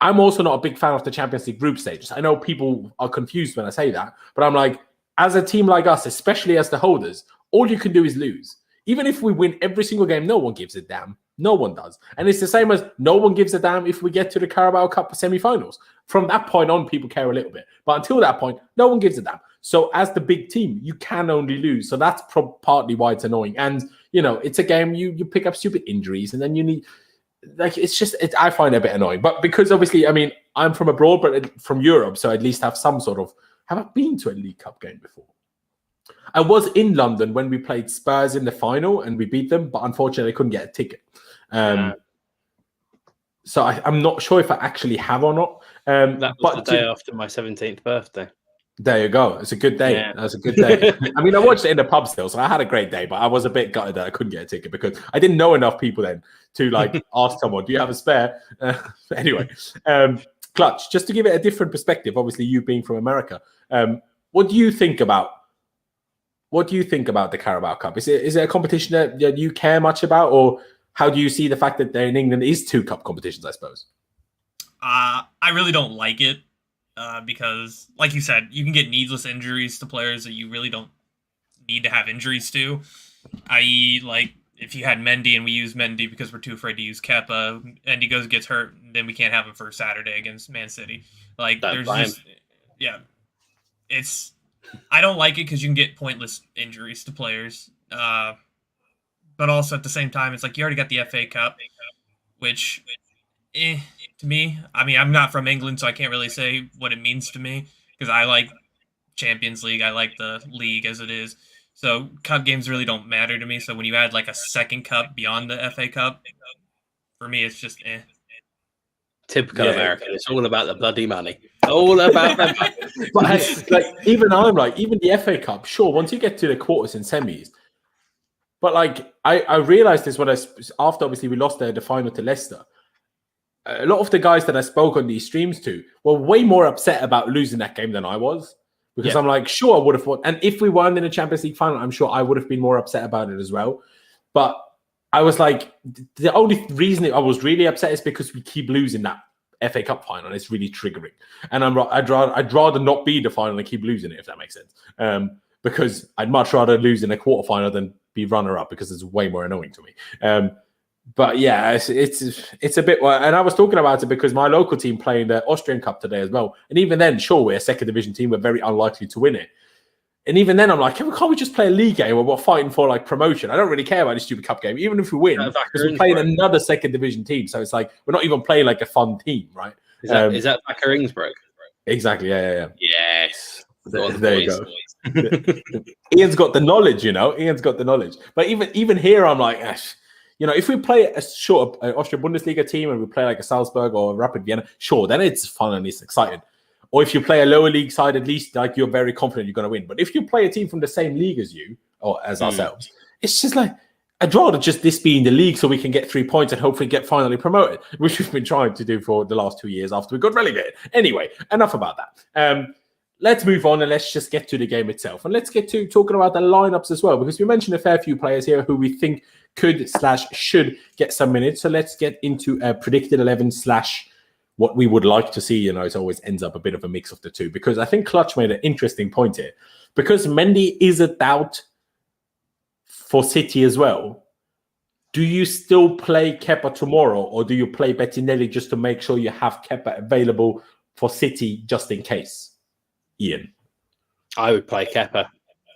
I'm also not a big fan of the Champions League group stages. I know people are confused when I say that, but I'm like, as a team like us, especially as the holders, all you can do is lose. Even if we win every single game, no one gives a damn. No one does. And it's the same as no one gives a damn if we get to the Carabao Cup semi-finals. From that point on, people care a little bit. But until that point, no one gives a damn. So as the big team, you can only lose. So that's partly why it's annoying. And, it's a game you pick up stupid injuries and then you need... I find it a bit annoying. But because obviously, I mean, I'm from abroad, but from Europe, so at least have some sort of... Have I been to a League Cup game before? I was in London when we played Spurs in the final and we beat them, but unfortunately I couldn't get a ticket. So I'm not sure if I actually have or not. That was the day after my 17th birthday. There you go. It's a good day. Yeah. That was a good day. I mean, I watched it in the pub still, so I had a great day, but I was a bit gutted that I couldn't get a ticket because I didn't know enough people then to ask someone, do you have a spare? Anyway, Clutch, just to give it a different perspective, obviously you being from America, what do you think about the Carabao Cup? Is it a competition that you care much about, or how do you see the fact that there in England is 2 cup competitions, I suppose? I really don't like it. Because, like you said, you can get needless injuries to players that you really don't need to have injuries to. I.e., if you had Mendy and we use Mendy because we're too afraid to use Kepa, and he gets hurt, then we can't have him for Saturday against Man City. I don't like it because you can get pointless injuries to players. But also at the same time, it's you already got the FA Cup, which... to me, I mean, I'm not from England, so I can't really say what it means to me because I like Champions League. I like the league as it is. So cup games really don't matter to me. So when you add a second cup beyond the FA Cup, for me, it's just Typical American. It's all about the bloody money. All about the money. But even the FA Cup, sure, once you get to the quarters and semis, but I realized this after obviously we lost the final to Leicester. A lot of the guys that I spoke on these streams to were way more upset about losing that game than I was. Because I'm sure I would have won. And if we won in the Champions League final, I'm sure I would have been more upset about it as well. But I was like, the only reason I was really upset is because we keep losing that FA Cup final, and it's really triggering. And I'd rather not be the final and keep losing it, if that makes sense. Because I'd much rather lose in a quarterfinal than be runner-up, because it's way more annoying to me. But yeah, it's a bit. And I was talking about it because my local team playing the Austrian Cup today as well. And even then, sure, we're a second division team. We're very unlikely to win it. And even then, I'm like, can't we just play a league game where we're fighting for like promotion? I don't really care about this stupid cup game, even if we win, because we're playing another second division team. So it's like we're not even playing like a fun team, right? Is that Wacker Innsbruck? Exactly. Yeah. Yes. There you go. Ian's got the knowledge, Ian's got the knowledge. But even here, I'm like, if we play a short Austrian Bundesliga team and we play like a Salzburg or a Rapid Vienna, sure, then it's fun and it's exciting. Or if you play a lower league side, at least like you're very confident you're going to win. But if you play a team from the same league as you or as ourselves, it's just like, I'd rather just this be in the league so we can get 3 points and hopefully get finally promoted, which we've been trying to do for the last 2 years after we got relegated. Anyway, enough about that. Let's move on and let's just get to the game itself. And let's get to talking about the lineups as well, because we mentioned a fair few players here who we think could/should get some minutes. So let's get into a predicted 11/ what we would like to see. It always ends up a bit of a mix of the two, because I think Clutch made an interesting point here. Because Mendy is a doubt for City as well, do you still play Kepa tomorrow, or do you play Bettinelli just to make sure you have Kepa available for City just in case? Ian? I would play Kepa.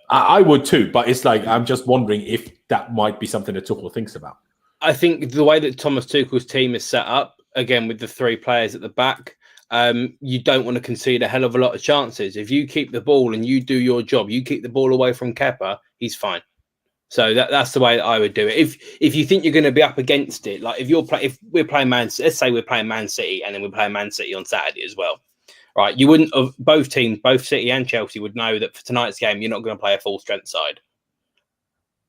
I would too, but it's like, I'm just wondering if that might be something that Tuchel thinks about. I think the way that Thomas Tuchel's team is set up, again, with the 3 players at the back, you don't want to concede a hell of a lot of chances. If you keep the ball and you do your job, you keep the ball away from Kepa, he's fine. So that's the way that I would do it. If you think you're going to be up against it, like if we're playing let's say we're playing Man City and then we're playing Man City on Saturday as well, right? You wouldn't have, both teams, both City and Chelsea would know that for tonight's game, you're not going to play a full strength side.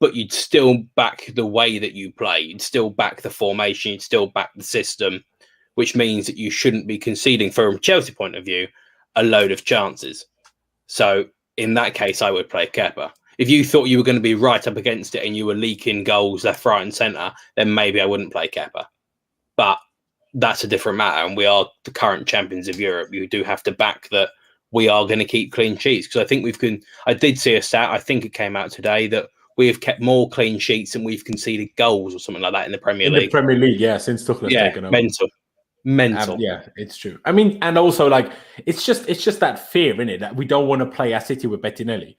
But you'd still back the way that you play. You'd still back the formation. You'd still back the system, which means that you shouldn't be conceding, from a Chelsea point of view, a load of chances. So in that case, I would play Kepa. If you thought you were going to be right up against it and you were leaking goals left, right and centre, then maybe I wouldn't play Kepa. But that's a different matter. And we are the current champions of Europe. You do have to back that we are going to keep clean sheets. Because I think I did see a stat, I think it came out today, that we have kept more clean sheets than we've conceded goals or something like that in the Premier League. In the Premier League, yeah, since Tuchel has taken over. Mental. Yeah, it's true. I mean, and also like it's just that fear, isn't it, that we don't want to play at City with Bettinelli,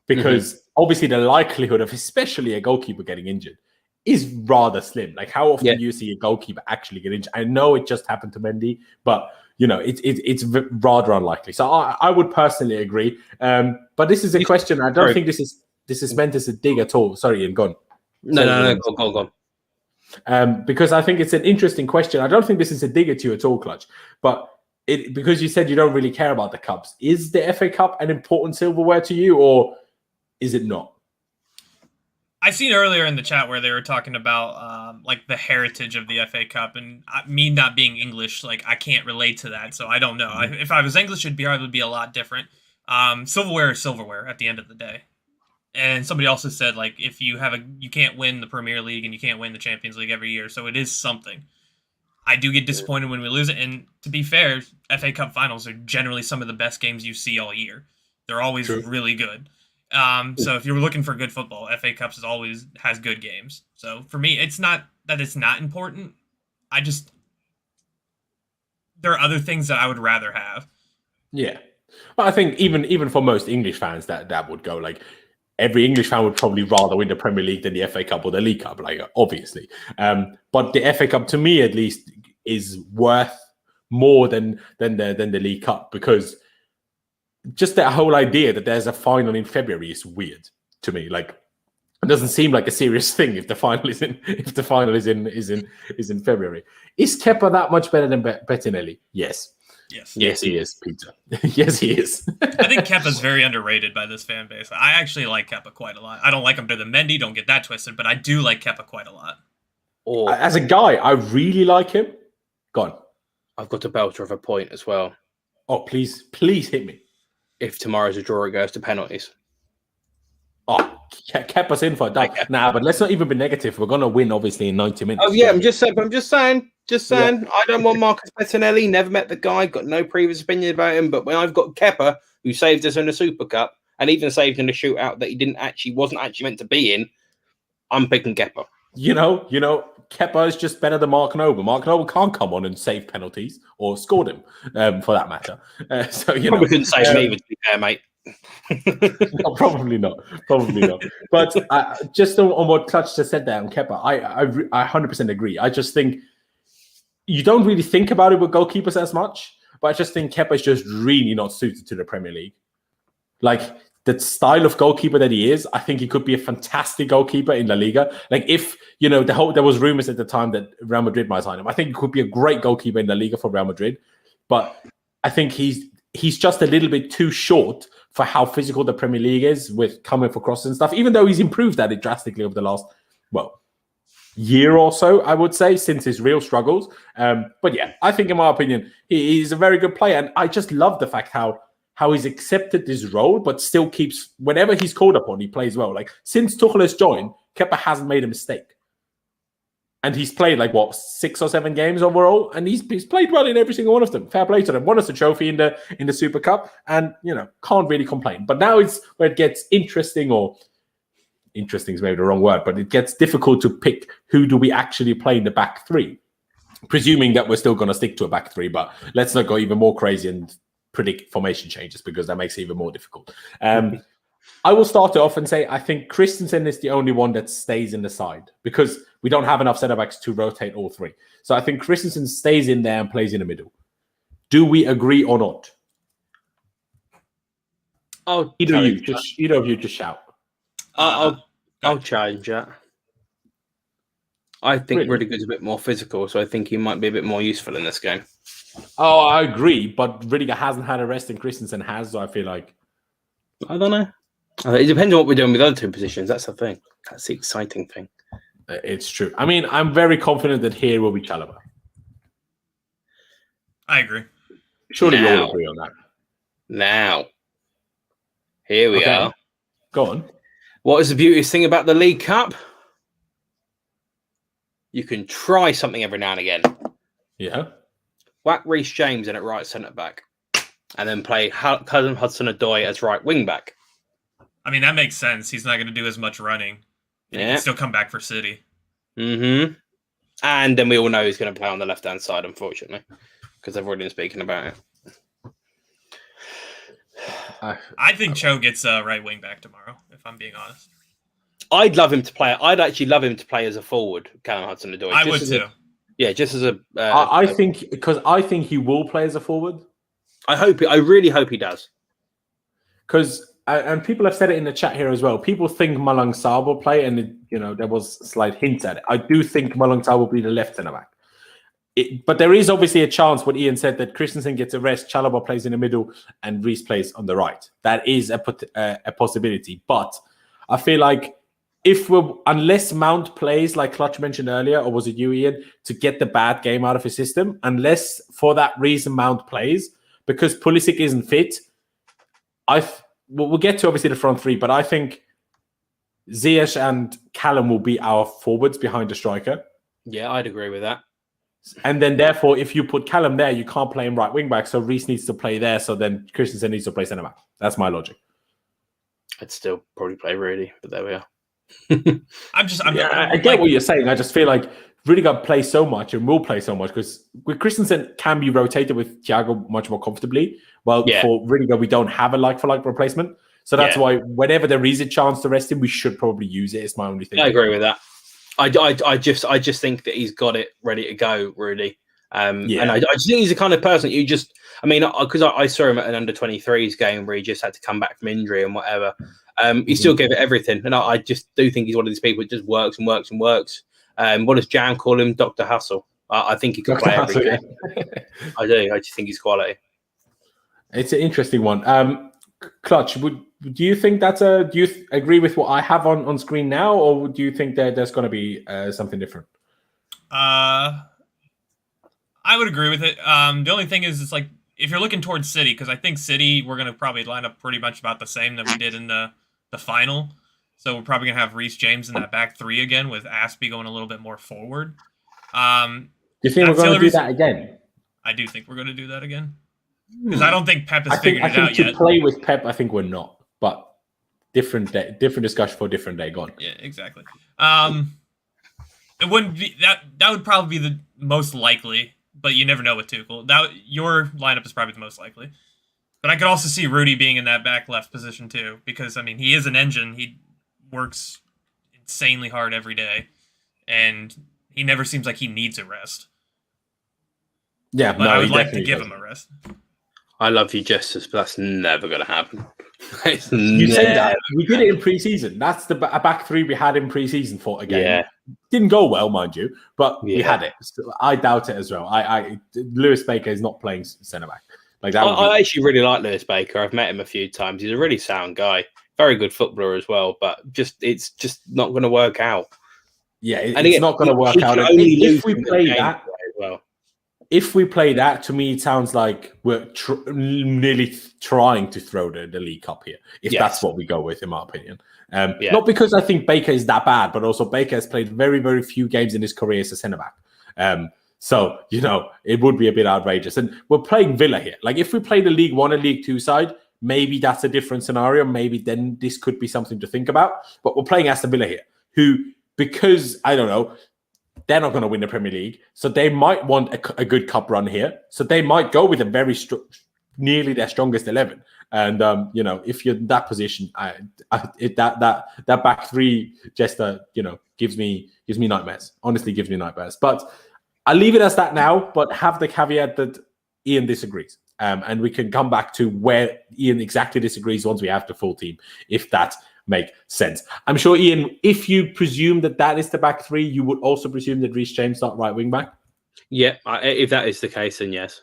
because obviously the likelihood of especially a goalkeeper getting injured is rather slim. Like, how often do you see a goalkeeper actually get injured? I know it just happened to Mendy, but it's rather unlikely. So I would personally agree. But this is a question. I don't think this is meant as a dig at all. Sorry, Ian, go on. No, go on. Because I think it's an interesting question. I don't think this is a dig at you at all, Clutch. But because you said you don't really care about the cups, is the FA Cup an important silverware to you, or is it not? I seen earlier in the chat where they were talking about like the heritage of the FA Cup, and me not being English, like I can't relate to that, so I don't know. If I was English, it would be a lot different. Silverware is silverware at the end of the day. And somebody also said, like, if you can't win the Premier League and you can't win the Champions League every year, so it is something. I do get disappointed when we lose it, and to be fair, FA Cup finals are generally some of the best games you see all year. They're always really good. So if you're looking for good football, FA Cups always has good games. So for me, it's not that it's not important. There are other things that I would rather have. Yeah. Well, I think even for most English fans, that would go, like, every English fan would probably rather win the Premier League than the FA Cup or the League Cup, like, obviously. But the FA Cup, to me at least, is worth more than the League Cup, because just that whole idea that there's a final in February is weird to me. Like, it doesn't seem like a serious thing if the final is in February. Is Kepa that much better than Bettinelli? Yes. Yes, he is, Peter. Yes, he is. I think Kepa's very underrated by this fan base. I actually like Kepa quite a lot. I don't like him better than Mendy, don't get that twisted, but I do like Kepa quite a lot. As a guy, I really like him. Go on. I've got a belter of a point as well. Oh, please hit me. If tomorrow's a draw, it goes to penalties. Oh, kept us in for a dub. Nah, but let's not even be negative. We're gonna win, obviously, in 90 minutes. Oh yeah, I'm just saying. Yeah. I don't want Marcus Bettinelli. Never met the guy. Got no previous opinion about him. But when I've got Kepa, who saved us in the Super Cup and even saved in a shootout that he wasn't actually meant to be in, I'm picking Kepa. You know, Kepa is just better than Mark Noble. Mark Noble can't come on and save penalties or score them, for that matter. So you probably couldn't save me, to be fair, mate. No, probably not. But just on what Clutch just said there on Kepa, I 100% agree. I just think you don't really think about it with goalkeepers as much, but I just think Kepa is just really not suited to the Premier League. Like the style of goalkeeper that he is, I think he could be a fantastic goalkeeper in La Liga. Like if there was rumors at the time that Real Madrid might sign him. I think he could be a great goalkeeper in La Liga for Real Madrid, but I think he's just a little bit too short for how physical the Premier League is with coming for crosses and stuff, even though he's improved at it drastically over the last, year or so, I would say, since his real struggles. But yeah, I think in my opinion, he's a very good player. And I just love the fact how he's accepted this role, but still keeps, whenever he's called upon, he plays well. Like since Tuchel has joined, Kepa hasn't made a mistake. And he's played 6 or 7 games overall, and he's played well in every single one of them. Fair play to them. Won us a trophy in the Super Cup, and can't really complain. But now it's where it gets interesting, or interesting is maybe the wrong word, but it gets difficult to pick who do we actually play in the back three, presuming that we're still going to stick to a back three. But let's not go even more crazy and predict formation changes because that makes it even more difficult. I will start it off and say I think Christensen is the only one that stays in the side because we don't have enough centre-backs to rotate all three. So I think Christensen stays in there and plays in the middle. Do we agree or not? Either of you just shout. I'll challenge that. I think Rudiger's a bit more physical, so I think he might be a bit more useful in this game. Oh, I agree, but Rudiger hasn't had a rest and Christensen has, so I feel like... I don't know. It depends on what we're doing with the other two positions. That's the thing. That's the exciting thing. It's true. I mean, I'm very confident that here will be Chalobah. I agree. Surely you all agree on that. Now, here we are. Go on. What is the beauteous thing about the League Cup? You can try something every now and again. Yeah. Whack Reece James in at right centre back, and then play Cousin Hudson-Odoi as right wing back. I mean, that makes sense. He's not going to do as much running. He can still come back for City. Mm-hmm. And then we all know he's going to play on the left-hand side, unfortunately, because I've already been speaking about it. I think Cho gets a right wing back tomorrow, if I'm being honest. I'd love him to play. I'd actually love him to play as a forward, Callum Hudson-Odoi. I would too. Just as a... I think he will play as a forward. I really hope he does. Because... and people have said it in the chat here as well. People think Malang Sarr will play, and there was slight hints at it. I do think Malang Sarr will be the left centre back. But there is obviously a chance, what Ian said, that Christensen gets a rest, Chalobah plays in the middle, and Reece plays on the right. That is a possibility. But I feel like unless Mount plays, like Clutch mentioned earlier, or was it you, Ian, to get the bad game out of his system, unless for that reason Mount plays, because Pulisic isn't fit, we'll get to obviously the front three, but I think Ziyech and Callum will be our forwards behind the striker. Yeah, I'd agree with that. And then therefore, if you put Callum there, you can't play him right wing back, so Reece needs to play there, so then Christensen needs to play centre back. That's my logic. I'd still probably play Rudy, but there we are. I get what you're saying. I just feel like Rudiger plays so much and will play so much because with Christensen can be rotated with Thiago much more comfortably. Well, for Rudiger, we don't have a like-for-like replacement. So that's why whenever there is a chance to rest him, we should probably use it. It's my only thing. I agree with that. I just think that he's got it ready to go, Rudy. And I just think he's the kind of person that because I saw him at an under-23s game where he just had to come back from injury and whatever. He still gave it everything. And I just do think he's one of these people that just works and works and works. What does Jan call him? Dr. Hustle. I think he could play every game. I do. I just think he's quality. It's an interesting one. Clutch, do you think do you agree with what I have on screen now, or do you think that there's going to be something different? I would agree with it. The only thing is, it's like, if you're looking towards City, because I think City, we're going to probably line up pretty much about the same that we did in the final. So we're probably going to have Reece James in that back three again with Aspie going a little bit more forward. Do you think we're going to do that again? I do think we're going to do that again. Because I don't think Pep has figured it out yet. To play with Pep, I think we're not. But different day, different discussion for a different day. Go on. Yeah, exactly. It wouldn't be that would probably be the most likely, but you never know with Tuchel. Your lineup is probably the most likely. But I could also see Rudy being in that back left position too, because I mean he is an engine. He works insanely hard every day, and he never seems like he needs a rest. Yeah, but I would like to give him a rest. I love you, Justice, but that's never going to happen. You say that. We did it in pre-season. That's a back three we had in pre-season for a game. Yeah. Didn't go well, mind you, but we had it. So I doubt it as well. Lewis Baker is not playing centre-back. Like that. I actually really like Lewis Baker. I've met him a few times. He's a really sound guy. Very good footballer as well, but it's just not going to work out. Yeah, it's not going to work out. If we play that as well. If we play that, to me, it sounds like we're nearly trying to throw the League Cup here, if that's what we go with, in my opinion. Not because I think Baker is that bad, but also Baker has played very, very few games in his career as a centre-back. So, it would be a bit outrageous. And we're playing Villa here. Like, if we play the League One and League Two side, maybe that's a different scenario. Maybe then this could be something to think about. But we're playing Aston Villa here, who, because, I don't know, they're not going to win the Premier League. So they might want a good cup run here. So they might go with a very nearly their strongest 11. And, if you're in that position, that back three just, gives me nightmares. Honestly, gives me nightmares. But I'll leave it as that now, but have the caveat that Ian disagrees. And we can come back to where Ian exactly disagrees once we have the full team, if that make sense. I'm sure, Ian, if you presume that is the back three, you would also presume that Reece James start right wing back? Yeah, if that is the case, then yes.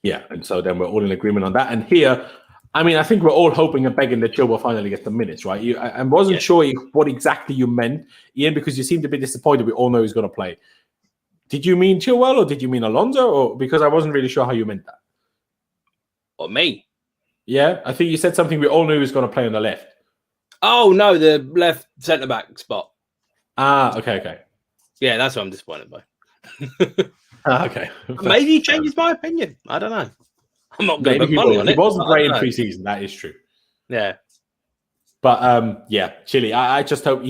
Yeah, and so then we're all in agreement on that. And here, I mean, I think we're all hoping and begging that Joe will finally get the minutes, right? I wasn't sure what exactly you meant, Ian, because you seemed a bit disappointed. We all know he's going to play. Did you mean Chilwell or did you mean Alonso? Or because I wasn't really sure how you meant that. Or me? Yeah, I think you said something we all knew he was going to play on the left. Oh, no, the left centre-back spot. Okay. Yeah, that's what I'm disappointed by. Okay. Maybe he changes my opinion. I don't know. I'm not going to put money on it. He wasn't great in pre-season. That is true. Yeah. But, Chile, I just hope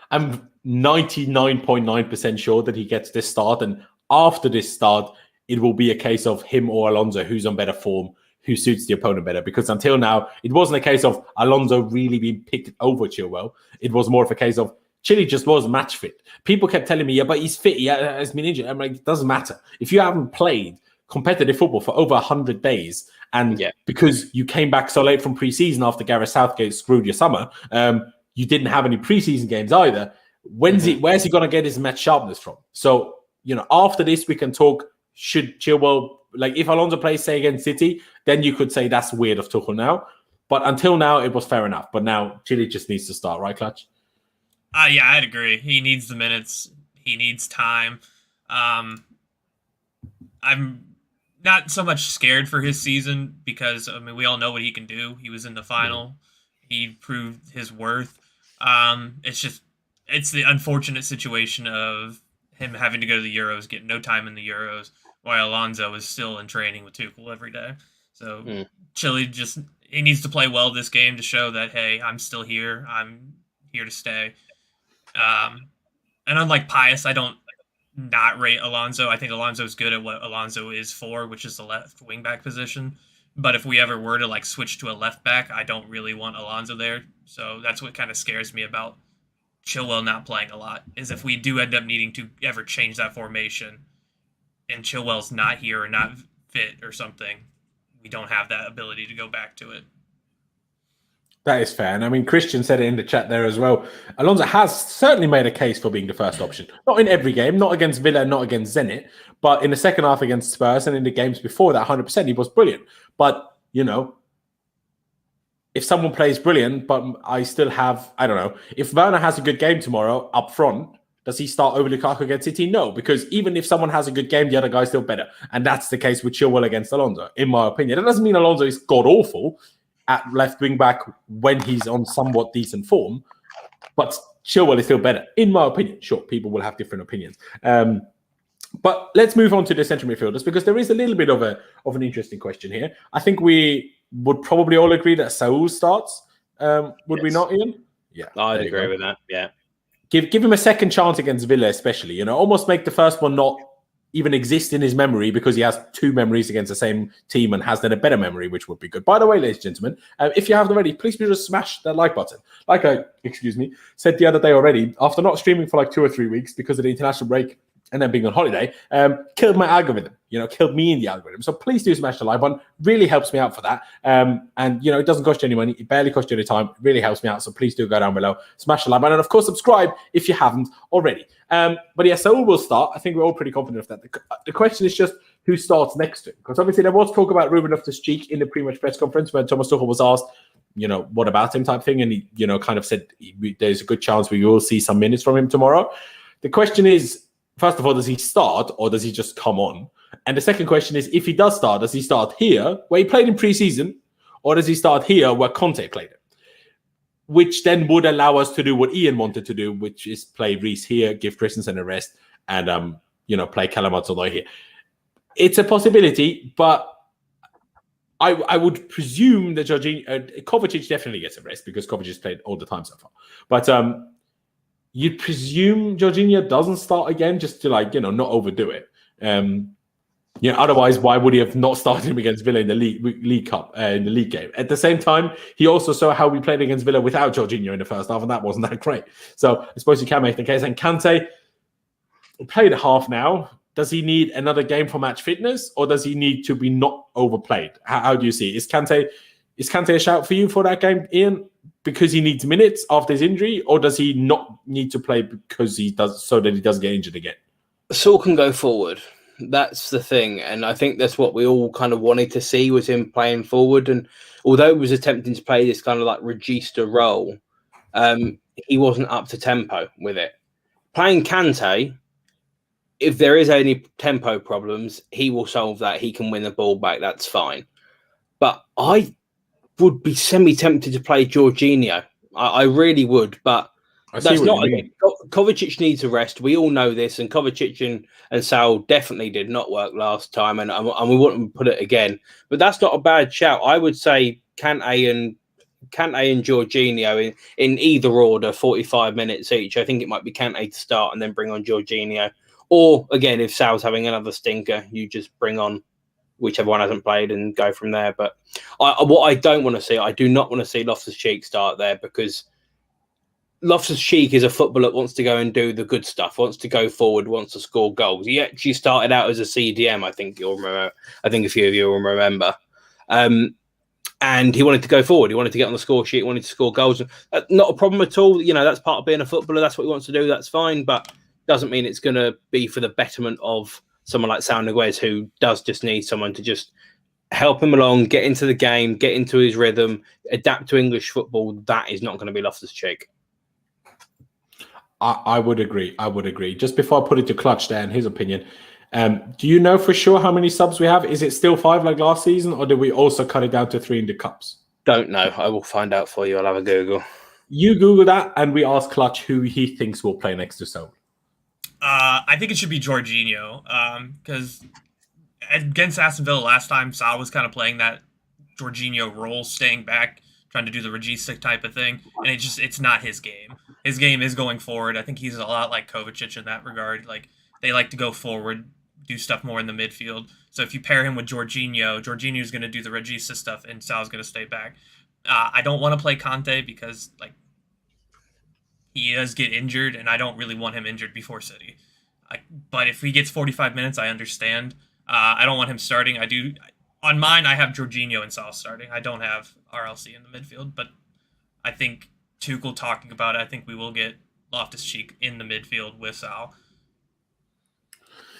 I'm 99.9% sure that he gets this start. And after this start, it will be a case of him or Alonso who's on better form, who suits the opponent better. Because until now, it wasn't a case of Alonso really being picked over Chilwell. It was more of a case of Chile just was match fit. People kept telling me, but he's fit. He has been injured. I'm like, it doesn't matter. If you haven't played competitive football for over 100 days, and because you came back so late from preseason after Gareth Southgate screwed your summer, you didn't have any preseason games either. Where's he going to get his match sharpness from? So, after this, we can talk. Should Chilwell, like if Alonso plays, say, against City, then you could say that's weird of Tuchel now. But until now, it was fair enough. But now Chile just needs to start, right, Clutch? Yeah, I'd agree. He needs the minutes. He needs time. I'm not so much scared for his season because, I mean, we all know what he can do. He was in the final. He proved his worth. It's the unfortunate situation of him having to go to the Euros, get no time in the Euros, while Alonso is still in training with Tuchel every day. So Chile he needs to play well this game to show that, hey, I'm still here. I'm here to stay. And unlike Pius, I don't not rate Alonso. I think Alonso is good at what Alonso is for, which is the left wing back position. But if we ever were to switch to a left back, I don't really want Alonso there. So that's what kind of scares me about Chilwell not playing a lot, is if we do end up needing to ever change that formation and Chilwell's not here or not fit or something, we don't have that ability to go back to it. That is fair. And I mean, Christian said it in the chat there as well. Alonso has certainly made a case for being the first option. Not in every game, not against Villa, not against Zenit, but in the second half against Spurs and in the games before that, 100%, he was brilliant. But, if someone plays brilliant, but I still have, I don't know, if Werner has a good game tomorrow up front, does he start over Lukaku against City? No, because even if someone has a good game, the other guy's still better. And that's the case with Chilwell against Alonso, in my opinion. That doesn't mean Alonso is god-awful at left wing back when he's on somewhat decent form, But Chilwell is still better, in my opinion. Sure, people will have different opinions. But let's move on to the central midfielders, because there is a little bit of an interesting question here. I think we would probably all agree that Saul starts. Would we not, Ian? Yeah, I'd agree with that. Yeah, give him a second chance against Villa, especially. Almost make the first one not even exist in his memory, because he has 2 memories against the same team and has then a better memory, which would be good. By the way, ladies and gentlemen, if you haven't already, please just smash that like button. Like I said the other day already, after not streaming for like 2 or 3 weeks because of the international break and then being on holiday, killed my algorithm, killed me in the algorithm. So please do smash the like button. Really helps me out for that. And, it doesn't cost you any money. It barely costs you any time. It really helps me out. So please do go down below, smash the like button. And of course, subscribe if you haven't already. But yeah, Saul will start. I think we're all pretty confident of that. The question is just who starts next to him. Because obviously there was talk about Ruben Loftus-Cheek in the pre-match press conference when Thomas Tuchel was asked, what about him type thing. And he, kind of said there's a good chance we will see some minutes from him tomorrow. The question is, first of all, does he start or does he just come on? And the second question is, if he does start, does he start here where he played in pre-season, or does he start here where Conte played him? Which then would allow us to do what Ian wanted to do, which is play Reece here, give Christensen a rest, and play Callum Hudson-Odoi here. It's a possibility, but I would presume that Kovacic definitely gets a rest because Kovacic has played all the time so far. But you'd presume Jorginho doesn't start again, just to not overdo it. Otherwise, why would he have not started him against Villa in the League Cup, in the league game? At the same time, he also saw how we played against Villa without Jorginho in the first half, and that wasn't that great. So I suppose you can make the case. And Kante played a half now. Does he need another game for match fitness, or does he need to be not overplayed? How do you see it? Is Kante a shout for you for that game, Ian? Because he needs minutes after his injury, or does he not need to play because he does, so that he doesn't get injured again? Saul can go forward. That's the thing, and I think that's what we all kind of wanted to see, was him playing forward. And although he was attempting to play this kind of like regista role, he wasn't up to tempo with it. Playing Kante, if there is any tempo problems, he will solve that. He can win the ball back. That's fine. But I would be semi-tempted to play Jorginho. I really would, but that's not. Kovacic needs a rest. We all know this, and Kovacic and Saul definitely did not work last time, and we wouldn't put it again. But that's not a bad shout. I would say Kante and Jorginho in either order, 45 minutes each. I think it might be Kante to start and then bring on Jorginho. Or again, if Sal's having another stinker, you just bring on whichever one hasn't played and go from there. But what I don't want to see, I do not want to see Loftus-Cheek start there, because Loftus-Cheek is a footballer that wants to go and do the good stuff, wants to go forward, wants to score goals. He actually started out as a CDM, I think you'll remember. I think a few of you will remember. And he wanted to go forward. He wanted to get on the score sheet, wanted to score goals. Not a problem at all. That's part of being a footballer. That's what he wants to do. That's fine. But doesn't mean it's going to be for the betterment of someone like Saul Niguez, who does just need someone to just help him along, get into the game, get into his rhythm, adapt to English football. That is not going to be Loftus-Cheek. I would agree. Just before I put it to Clutch there, in his opinion, do you know for sure how many subs we have? Is it still 5 like last season, or did we also cut it down to 3 in the cups? Don't know. I will find out for you. I'll have a Google. You Google that, and we ask Clutch who he thinks will play next to Saul. I think it should be Jorginho, because against Aston Villa last time, Saul was kind of playing that Jorginho role, staying back, trying to do the regista type of thing, and it's not his game. His game is going forward. I think he's a lot like Kovacic in that regard. Like, they like to go forward, do stuff more in the midfield. So if you pair him with Jorginho's going to do the regista stuff, and Sal's going to stay back. I don't want to play Kante because he does get injured, and I don't really want him injured before City. But if he gets 45 minutes, I understand. I don't want him starting. I do. On mine, I have Jorginho and Sal starting. I don't have RLC in the midfield, but I think Tuchel talking about it, I think we will get Loftus-Cheek in the midfield with Sal.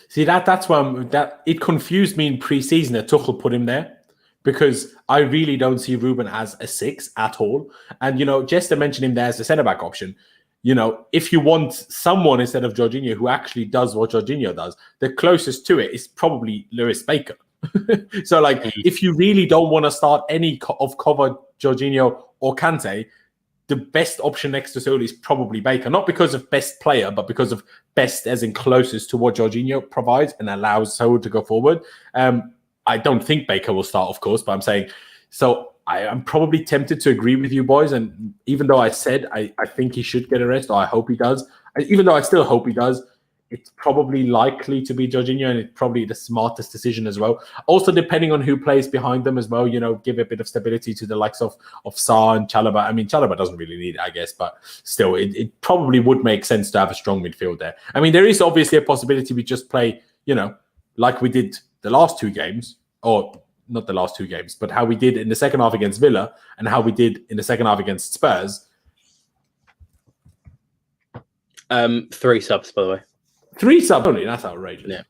See, that's why it confused me in pre-season that Tuchel put him there, because I really don't see Ruben as a 6 at all. And, Jester mentioned him there as a centre-back option. If you want someone instead of Jorginho who actually does what Jorginho does, the closest to it is probably Lewis Baker. So, if you really don't want to start any of cover Jorginho or Kante, the best option next to Soli is probably Baker, not because of best player, but because of best as in closest to what Jorginho provides and allows Sol to go forward. I don't think Baker will start, of course, but I'm saying, so I'm probably tempted to agree with you boys. And even though I said I think he should get a rest, or I hope he does, even though I still hope he does, it's probably likely to be Jorginho, and it's probably the smartest decision as well. Also, depending on who plays behind them as well, give a bit of stability to the likes of Sarr and Chalobah. I mean, Chalobah doesn't really need it, I guess, but still, it probably would make sense to have a strong midfield there. I mean, there is obviously a possibility we just play, like we did the last 2 games, or not the last 2 games, but how we did in the second half against Villa and how we did in the second half against Spurs. 3 subs, by the way. 3 subs only? That's outrageous. Yeah.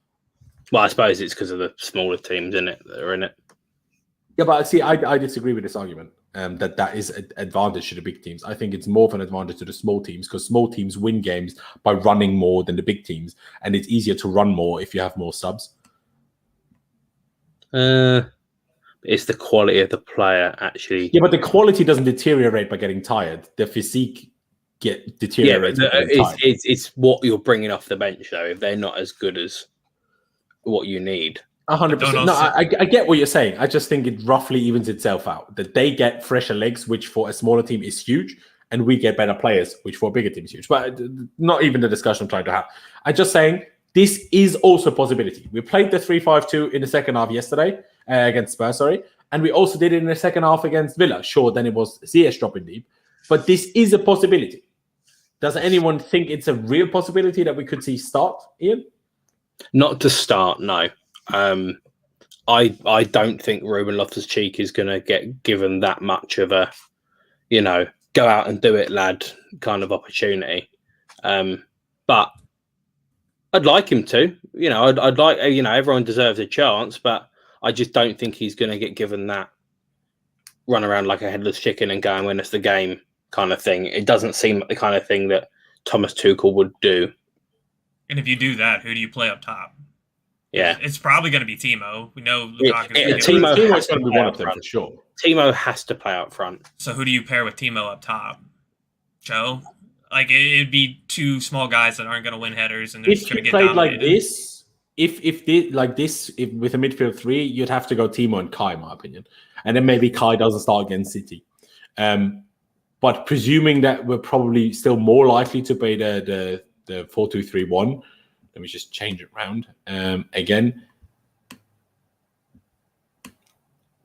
Well, I suppose it's because of the smaller teams, isn't it, that are in it. Yeah, but see, I disagree with this argument. That is an advantage to the big teams. I think it's more of an advantage to the small teams because small teams win games by running more than the big teams, and it's easier to run more if you have more subs. It's the quality of the player, actually. Yeah, but the quality doesn't deteriorate by getting tired. The physique deteriorates. Yeah, it's what you're bringing off the bench, though. If they're not as good as what you need. 100%. No, I get what you're saying. I just think it roughly evens itself out. That they get fresher legs, which for a smaller team is huge, and we get better players, which for a bigger team is huge. But not even the discussion I'm trying to have. I'm just saying this is also a possibility. We played the 3-5-2 in the second half yesterday against Spurs, and we also did it in the second half against Villa. Sure, then it was CS dropping deep, but this is a possibility. Does anyone think it's a real possibility that we could see start, Ian? Not to start, no. I don't think Ruben Loftus-Cheek is going to get given that much of a, go out and do it, lad, kind of opportunity. But I'd like him to. I'd like, everyone deserves a chance, but I just don't think he's going to get given that run around like a headless chicken and go and win us the game kind of thing. It doesn't seem like the kind of thing that Thomas Tuchel would do. And if you do that, who do you play up top? Yeah, it's probably going to be Timo. We know Lukaku. Timo's going to be one of them for sure. Timo has to play up front. So who do you pair with Timo up top? Joe? Like it'd be 2 small guys that aren't going to win headers, and they're just going to get dominated. Like this, if with a midfield 3, you'd have to go Timo and Kai, in my opinion, and then maybe Kai doesn't start against City. But presuming that we're probably still more likely to play the 4-2-3-1, let me just change it around again.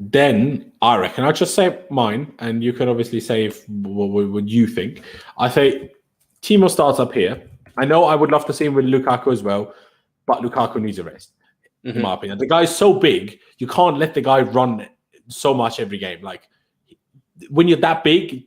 Then I reckon I'll just say mine, and you can obviously say what you think. I say Timo starts up here. I know I would love to see him with Lukaku as well, but Lukaku needs a rest, in my opinion. The guy's so big, you can't let the guy run so much every game. Like when you're that big,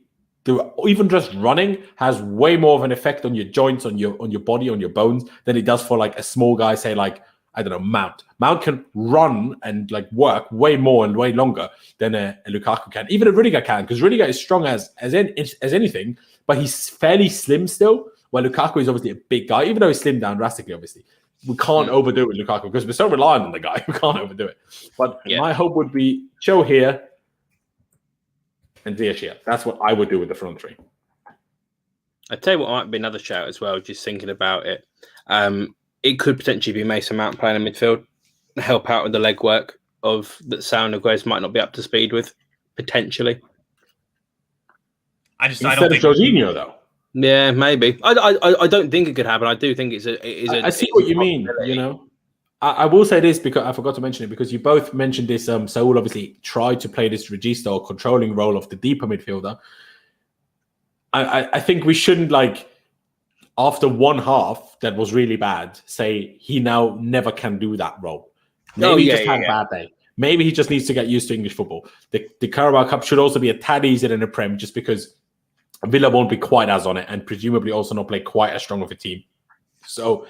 even just running has way more of an effect on your joints, on your body, on your bones than it does for like a small guy, say like, I don't know, Mount. Mount can run and like work way more and way longer than a Lukaku can. Even a Rudiger can, because Rudiger is strong as anything, but he's fairly slim still. While Lukaku is obviously a big guy, even though he's slimmed down drastically, obviously. We can't overdo it with Lukaku because we're so reliant on the guy. We can't overdo it. But my hope would be Cho here and Ziyech here. That's what I would do with the front 3. I'd tell you what might be another shout as well, just thinking about it. It could potentially be Mason Mount playing in midfield, help out with the legwork of that Sal Niguez might not be up to speed with, potentially. I don't think Jorginho, though. Yeah, maybe. I don't think it could happen. I do think it's a. I see what you mean. I will say this because I forgot to mention it because you both mentioned this. Saul obviously tried to play this regista or controlling role of the deeper midfielder. I think we shouldn't after one half that was really bad, say he now never can do that role. Maybe he just had a bad day. Maybe he just needs to get used to English football. The Carabao Cup should also be a tad easier than the Prem, just because Villa won't be quite as on it and presumably also not play quite as strong of a team. So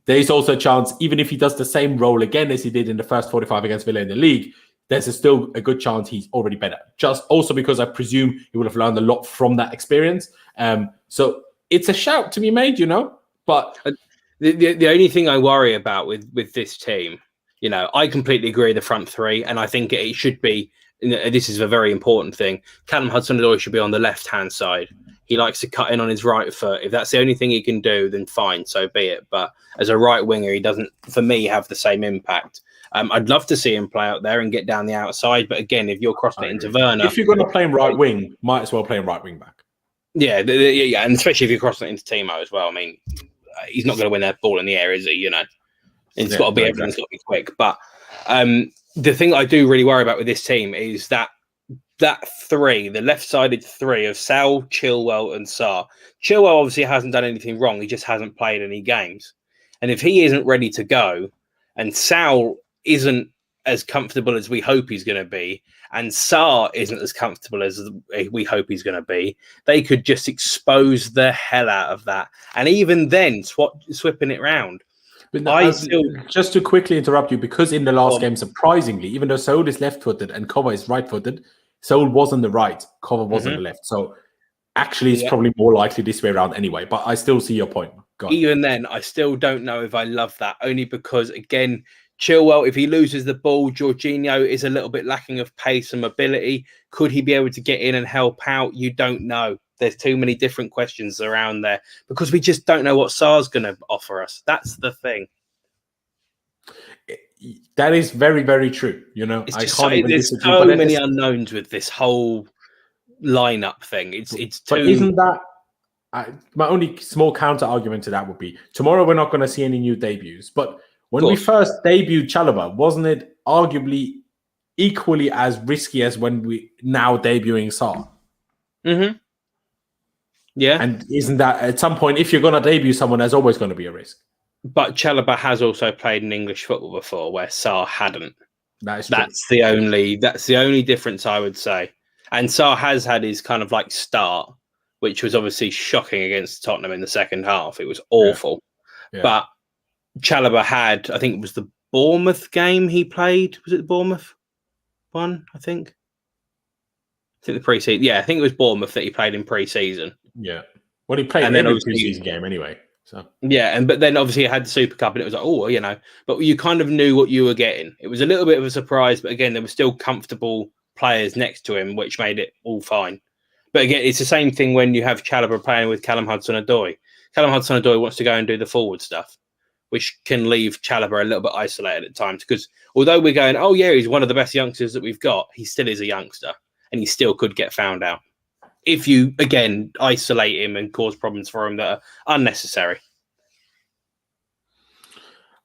there is also a chance, even if he does the same role again as he did in the first 45 against Villa in the league, there's still a good chance he's already better. Just also because I presume he would have learned a lot from that experience. So it's a shout to be made, But the only thing I worry about with this team, I completely agree the front 3, and I think it should be this is a very important thing. Callum Hudson-Odoi should be on the left-hand side. He likes to cut in on his right foot. If that's the only thing he can do, then fine, so be it. But as a right winger, he doesn't, for me, have the same impact. I'd love to see him play out there and get down the outside. But again, if you're crossing it into Werner... If you're going to play him right wing, might as well play him right wing back. Yeah, and especially if you're crossing it into Timo as well. I mean, he's not going to win that ball in the air, is he? You know, it's got to be everything's got to be quick. But the thing I do really worry about with this team is that three, the left-sided three of Sal, Chilwell, and Sarr. Chilwell obviously hasn't done anything wrong; he just hasn't played any games. And if he isn't ready to go, and Sal isn't as comfortable as we hope he's going to be, and Sarr isn't as comfortable as we hope he's going to be, they could just expose the hell out of that. And even then, swapping it round. But no, just to quickly interrupt you, because in the last game, surprisingly, even though Saul is left-footed and Kova is right-footed, Saul was on the right, Kova was on the left. So actually, it's probably more likely this way around anyway. But I still see your point. Even then, I still don't know if I love that, only because, again, Chilwell, if he loses the ball, Jorginho is a little bit lacking of pace and mobility. Could he be able to get in and help out? You don't know. There's too many different questions around there because we just don't know what Sarr's going to offer us. That's the thing. That is very, very true. You know, there's so many unknowns with this whole lineup thing. It's too. But isn't that my only small counter argument to that would be tomorrow we're not going to see any new debuts, but when we first debuted Chalobah, wasn't it arguably equally as risky as when we now debuting Sarr? Mm-hmm. Yeah. And isn't that at some point, if you're going to debut someone, there's always going to be a risk? But Chalobah has also played in English football before, where Sarr hadn't. That is true. That's the only difference I would say. And Sarr has had his kind of like start, which was obviously shocking against Tottenham in the second half. It was awful. Yeah. But Chalobah had, I think it was the Bournemouth game he played. Was it the Bournemouth one? I think the pre-season. Yeah, I think it was Bournemouth that he played in pre-season. Yeah. Well, he played in every pre-season game anyway. So yeah, but then obviously it had the Super Cup, and it was like, oh, you know, but you kind of knew what you were getting. It was a little bit of a surprise, but again, there were still comfortable players next to him, which made it all fine. But again, it's the same thing when you have Chalobah playing with Callum Hudson-Odoi. Callum Hudson-Odoi wants to go and do the forward stuff, which can leave Chalobah a little bit isolated at times. Because although we're going, oh yeah, he's one of the best youngsters that we've got, he still is a youngster, and he still could get found out if you, again, isolate him and cause problems for him that are unnecessary.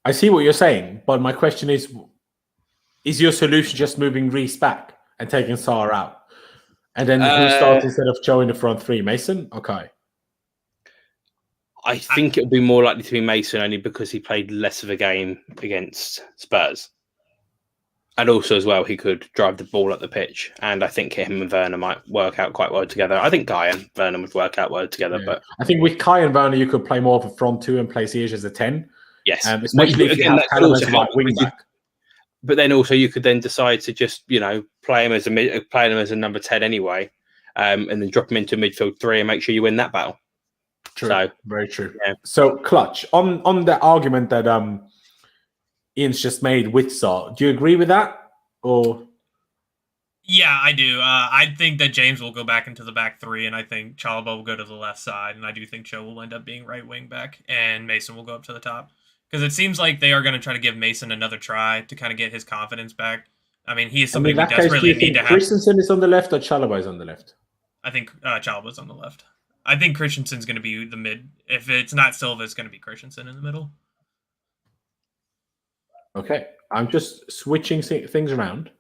I see what you're saying, but my question is your solution just moving Reece back and taking Sarr out? And then who starts instead of Joe in the front three? Mason? Okay. I think it would be more likely to be Mason only because he played less of a game against Spurs. And also as well, he could drive the ball up the pitch. And I think him and Werner might work out quite well together. I think Kai and Werner would work out well together. Yeah. But I think with Kai and Werner, you could play more of a front two and play Ziyech as a 10. Yes. Especially if you have Callum as a right wing back. But then also you could then decide to just, you know, play him as a number 10 anyway, and then drop him into midfield 3 and make sure you win that battle. True. So, very true. Yeah. So, Clutch, on the argument that Ian's just made with Sarr, do you agree with that? Or yeah, I do. I think that James will go back into the back 3, and I think Chalobah will go to the left side, and I do think Cho will end up being right wing back, and Mason will go up to the top. Because it seems like they are going to try to give Mason another try to kind of get his confidence back. I mean, he is something we desperately need to have. Christensen is on the left or Chalobah is on the left? I think Chalobah's on the left. I think Christensen's going to be the mid. If it's not Silva, it's going to be Christensen in the middle. Okay. I'm just switching things around.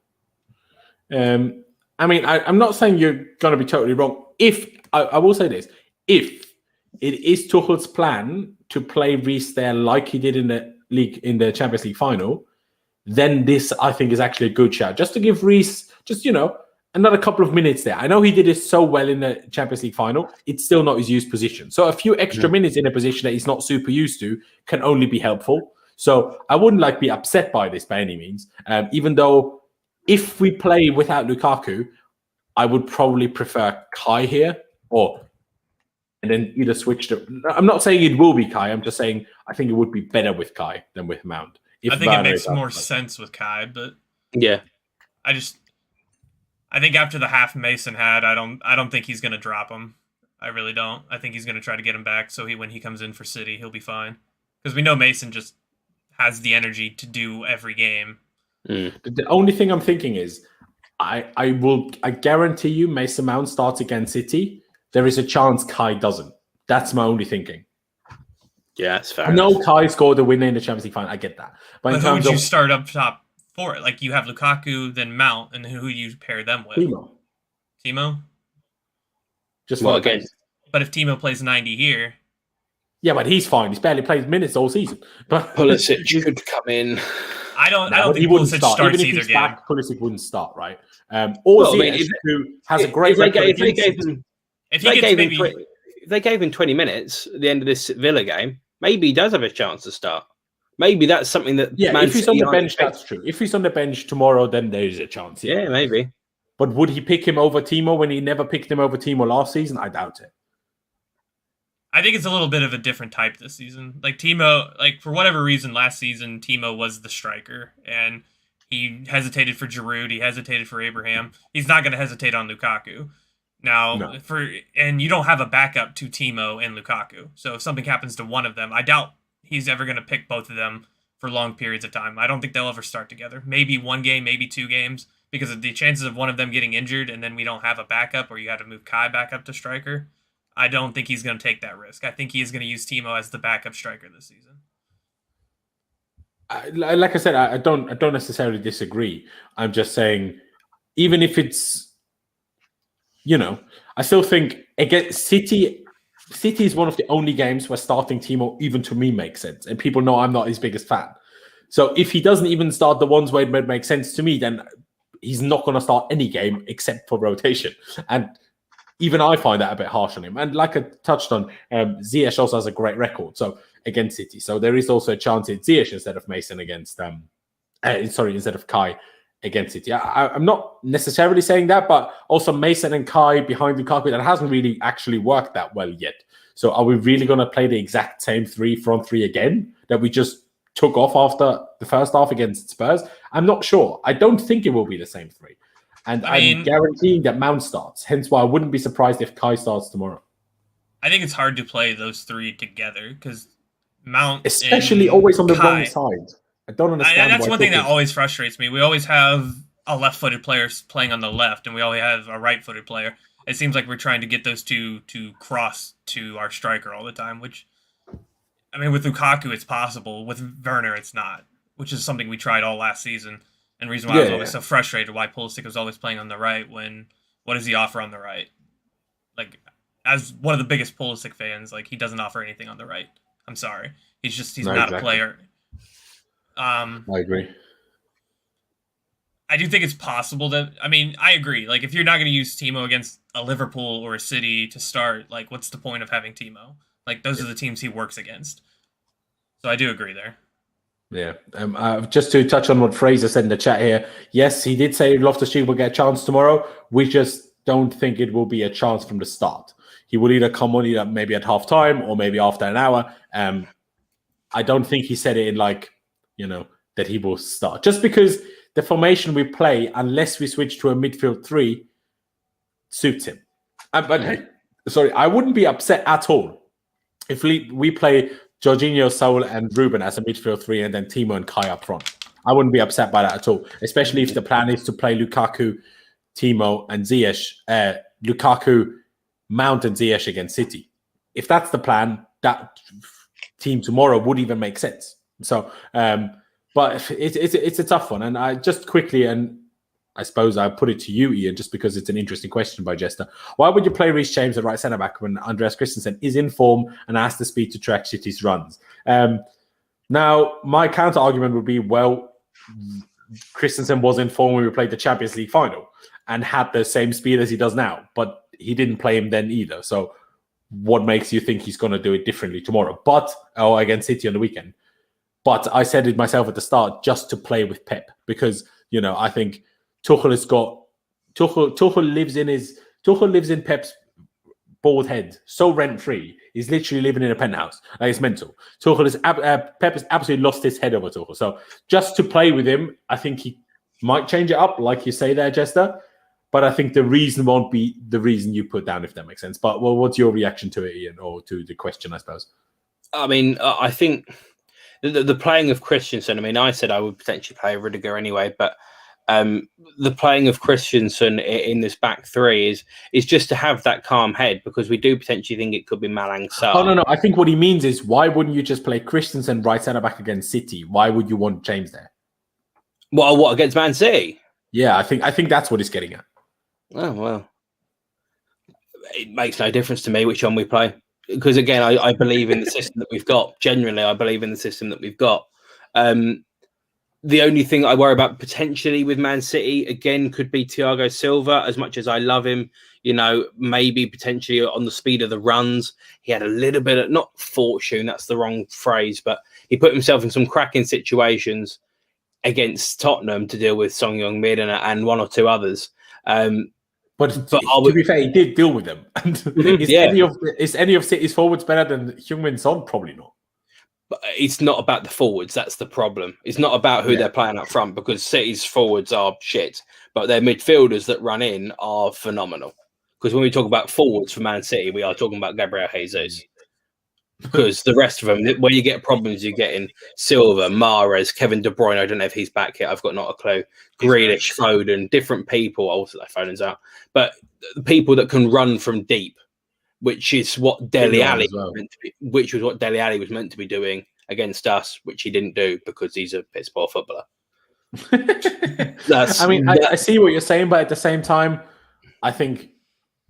I mean, I'm not saying you're going to be totally wrong. I will say this. If it is Tuchel's plan to play Reece there like he did in the Champions League final, then this, I think, is actually a good shout. Just to give Reece, another couple of minutes there. I know he did it so well in the Champions League final. It's still not his used position. So a few extra minutes in a position that he's not super used to can only be helpful. So I wouldn't be upset by this by any means. Even though if we play without Lukaku, I would probably prefer Kai here and then either switch to... I'm not saying it will be Kai. I'm just saying I think it would be better with Kai than with Mount. I think it makes more sense with Kai, but yeah, I think after the half Mason had, I don't think he's going to drop him. I really don't. I think he's going to try to get him back so when he comes in for City, he'll be fine. Because we know Mason just has the energy to do every game. The only thing I'm thinking is, I guarantee you Mason Mount starts against City. There is a chance Kai doesn't. That's my only thinking. Yeah, that's fair. I know Kai scored the winner in the Champions League final. I get that. But who would you start up top for it? Like, you have Lukaku, then Mount, and who you pair them with? Timo? Just again. But if Timo plays 90 here... Yeah, but he's fine. He's barely played minutes all season. But Pulisic could come in. I don't think Pulisic starts even if either he's game. Back, Pulisic wouldn't start, right? Ziyech, who has a great record. If they gave him 20 minutes at the end of this Villa game, maybe he does have a chance to start. Maybe that's something that... Yeah, if he's on the bench, that's true. If he's on the bench tomorrow, then there is a chance. Yeah, maybe. But would he pick him over Timo when he never picked him over Timo last season? I doubt it. I think it's a little bit of a different type this season. Like Timo, for whatever reason, last season, Timo was the striker. And he hesitated for Giroud. He hesitated for Abraham. He's not going to hesitate on Lukaku. Now, and you don't have a backup to Timo and Lukaku. So if something happens to one of them, I doubt he's ever going to pick both of them for long periods of time. I don't think they'll ever start together. Maybe one game, maybe 2 games, because of the chances of one of them getting injured and then we don't have a backup, or you have to move Kai back up to striker. I don't think he's going to take that risk. I think he is going to use Timo as the backup striker this season. Like I said, I don't necessarily disagree. I'm just saying, even if it's, I still think against City is one of the only games where starting Timo, even to me, makes sense. And people know I'm not his biggest fan. So if he doesn't even start the ones where it makes sense to me, then he's not going to start any game except for rotation. And even I find that a bit harsh on him. And like I touched on, Ziyech also has a great record. So against City. So there is also a chance it's Ziyech instead of Mason against instead of Kai against City. I'm not necessarily saying that, but also Mason and Kai behind Lukaku, that hasn't really actually worked that well yet. So are we really going to play the exact same front three again that we just took off after the first half against Spurs? I'm not sure. I don't think it will be the same 3. And I'm guaranteeing that Mount starts. Hence why I wouldn't be surprised if Kai starts tomorrow. I think it's hard to play those 3 together because Mount, especially always on the wrong side. I don't understand. That's one thing that always frustrates me. We always have a left-footed player playing on the left, and we always have a right-footed player. It seems like we're trying to get those two to cross to our striker all the time, which, I mean, with Lukaku, it's possible. With Werner, it's not, which is something we tried all last season. And the reason why I was always so frustrated why Pulisic was always playing on the right when what does he offer on the right? Like, as one of the biggest Pulisic fans, he doesn't offer anything on the right. I'm sorry. He's not a player. I agree. I do think it's possible that, I agree. If you're not going to use Timo against a Liverpool or a City to start, what's the point of having Timo? Those are the teams he works against. So I do agree there. Yeah. Just to touch on what Fraser said in the chat here. Yes, he did say Loftus-Cheek will get a chance tomorrow. We just don't think it will be a chance from the start. He will either come on maybe at half time or maybe after an hour. I don't think he said it in that he will start. Just because the formation we play, unless we switch to a midfield 3, suits him. I wouldn't be upset at all if we play Jorginho, Saul, and Ruben as a midfield 3 and then Timo and Kai up front. I wouldn't be upset by that at all, especially if the plan is to play Lukaku, Timo, and Ziyech. Lukaku, Mount, and Ziyech against City. If that's the plan, that team tomorrow would even make sense. So, but it's a tough one. And I just quickly, and I suppose I put it to you, Ian, just because it's an interesting question by Jester. Why would you play Reece James at right centre-back when Andreas Christensen is in form and has the speed to track City's runs? Now, my counter-argument would be, well, Christensen was in form when we played the Champions League final and had the same speed as he does now, but he didn't play him then either. So what makes you think he's going to do it differently tomorrow? Against City on the weekend. But I said it myself at the start, just to play with Pep, because, I think Tuchel lives in Pep's bald head, so rent-free. He's literally living in a penthouse. It's mental. Pep has absolutely lost his head over Tuchel. So just to play with him, I think he might change it up, like you say there, Jester. But I think the reason won't be the reason you put down, if that makes sense. But what's your reaction to it, Ian, or to the question, I suppose? I mean, I think the playing of Christensen, I mean, I said I would potentially play Rudiger anyway, but the playing of Christensen in this back three is just to have that calm head, because we do potentially think it could be Malang Sarr. Oh, no. I think what he means is, why wouldn't you just play Christensen right centre back against City? Why would you want James there? What against Man City? Yeah, I think that's what he's getting at. Oh, well. It makes no difference to me which one we play. Because, again, I believe in the system that we've got. Genuinely, I believe in the system that we've got. The only thing I worry about potentially with Man City, again, could be Thiago Silva. As much as I love him, maybe potentially on the speed of the runs, he had a little bit of, not fortune, that's the wrong phrase, but he put himself in some cracking situations against Tottenham to deal with Song Heung-min and one or two others. But to be fair, he did deal with them. And is any of City's forwards better than Heung-min Son? Probably not. But it's not about the forwards. That's the problem. It's not about who they're playing up front, because City's forwards are shit, but their midfielders that run in are phenomenal. Because when we talk about forwards for Man City, we are talking about Gabriel Jesus. Because the rest of them, where you get problems, you get in Silva, Mahrez, Kevin De Bruyne. I don't know if he's back yet. I've got not a clue. Grealish, Foden, different people. Also, Foden's out. But the people that can run from deep, which is what Dele Alli was meant to be doing against us, which he didn't do because he's a piss poor footballer. I see what you're saying, but at the same time, I think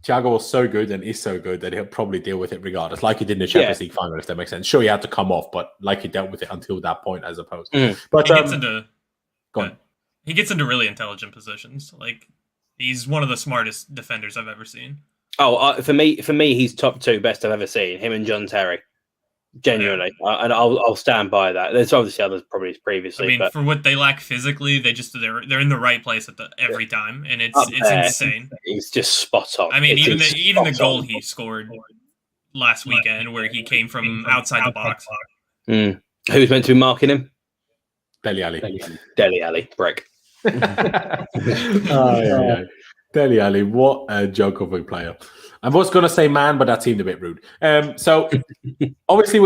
Thiago was so good and is so good that he'll probably deal with it regardless, like he did in the Champions League final, if that makes sense. Sure, he had to come off, but like he dealt with it until that point, as opposed. But he gets into really intelligent positions. Like, he's one of the smartest defenders I've ever seen. Oh, for me, he's top two best I've ever seen. Him and John Terry, genuinely, and I'll stand by that. There's obviously others probably previously. I mean, for what they lack physically, they're in the right place at every time, and it's insane. He's just spot on. I mean, even the goal he scored last weekend, where he came from outside the box. Who's meant to be marking him? Dele Alli. Dele Alli, brick. Dele Alli, what a joke of a player. I was going to say man, but that seemed a bit rude. So obviously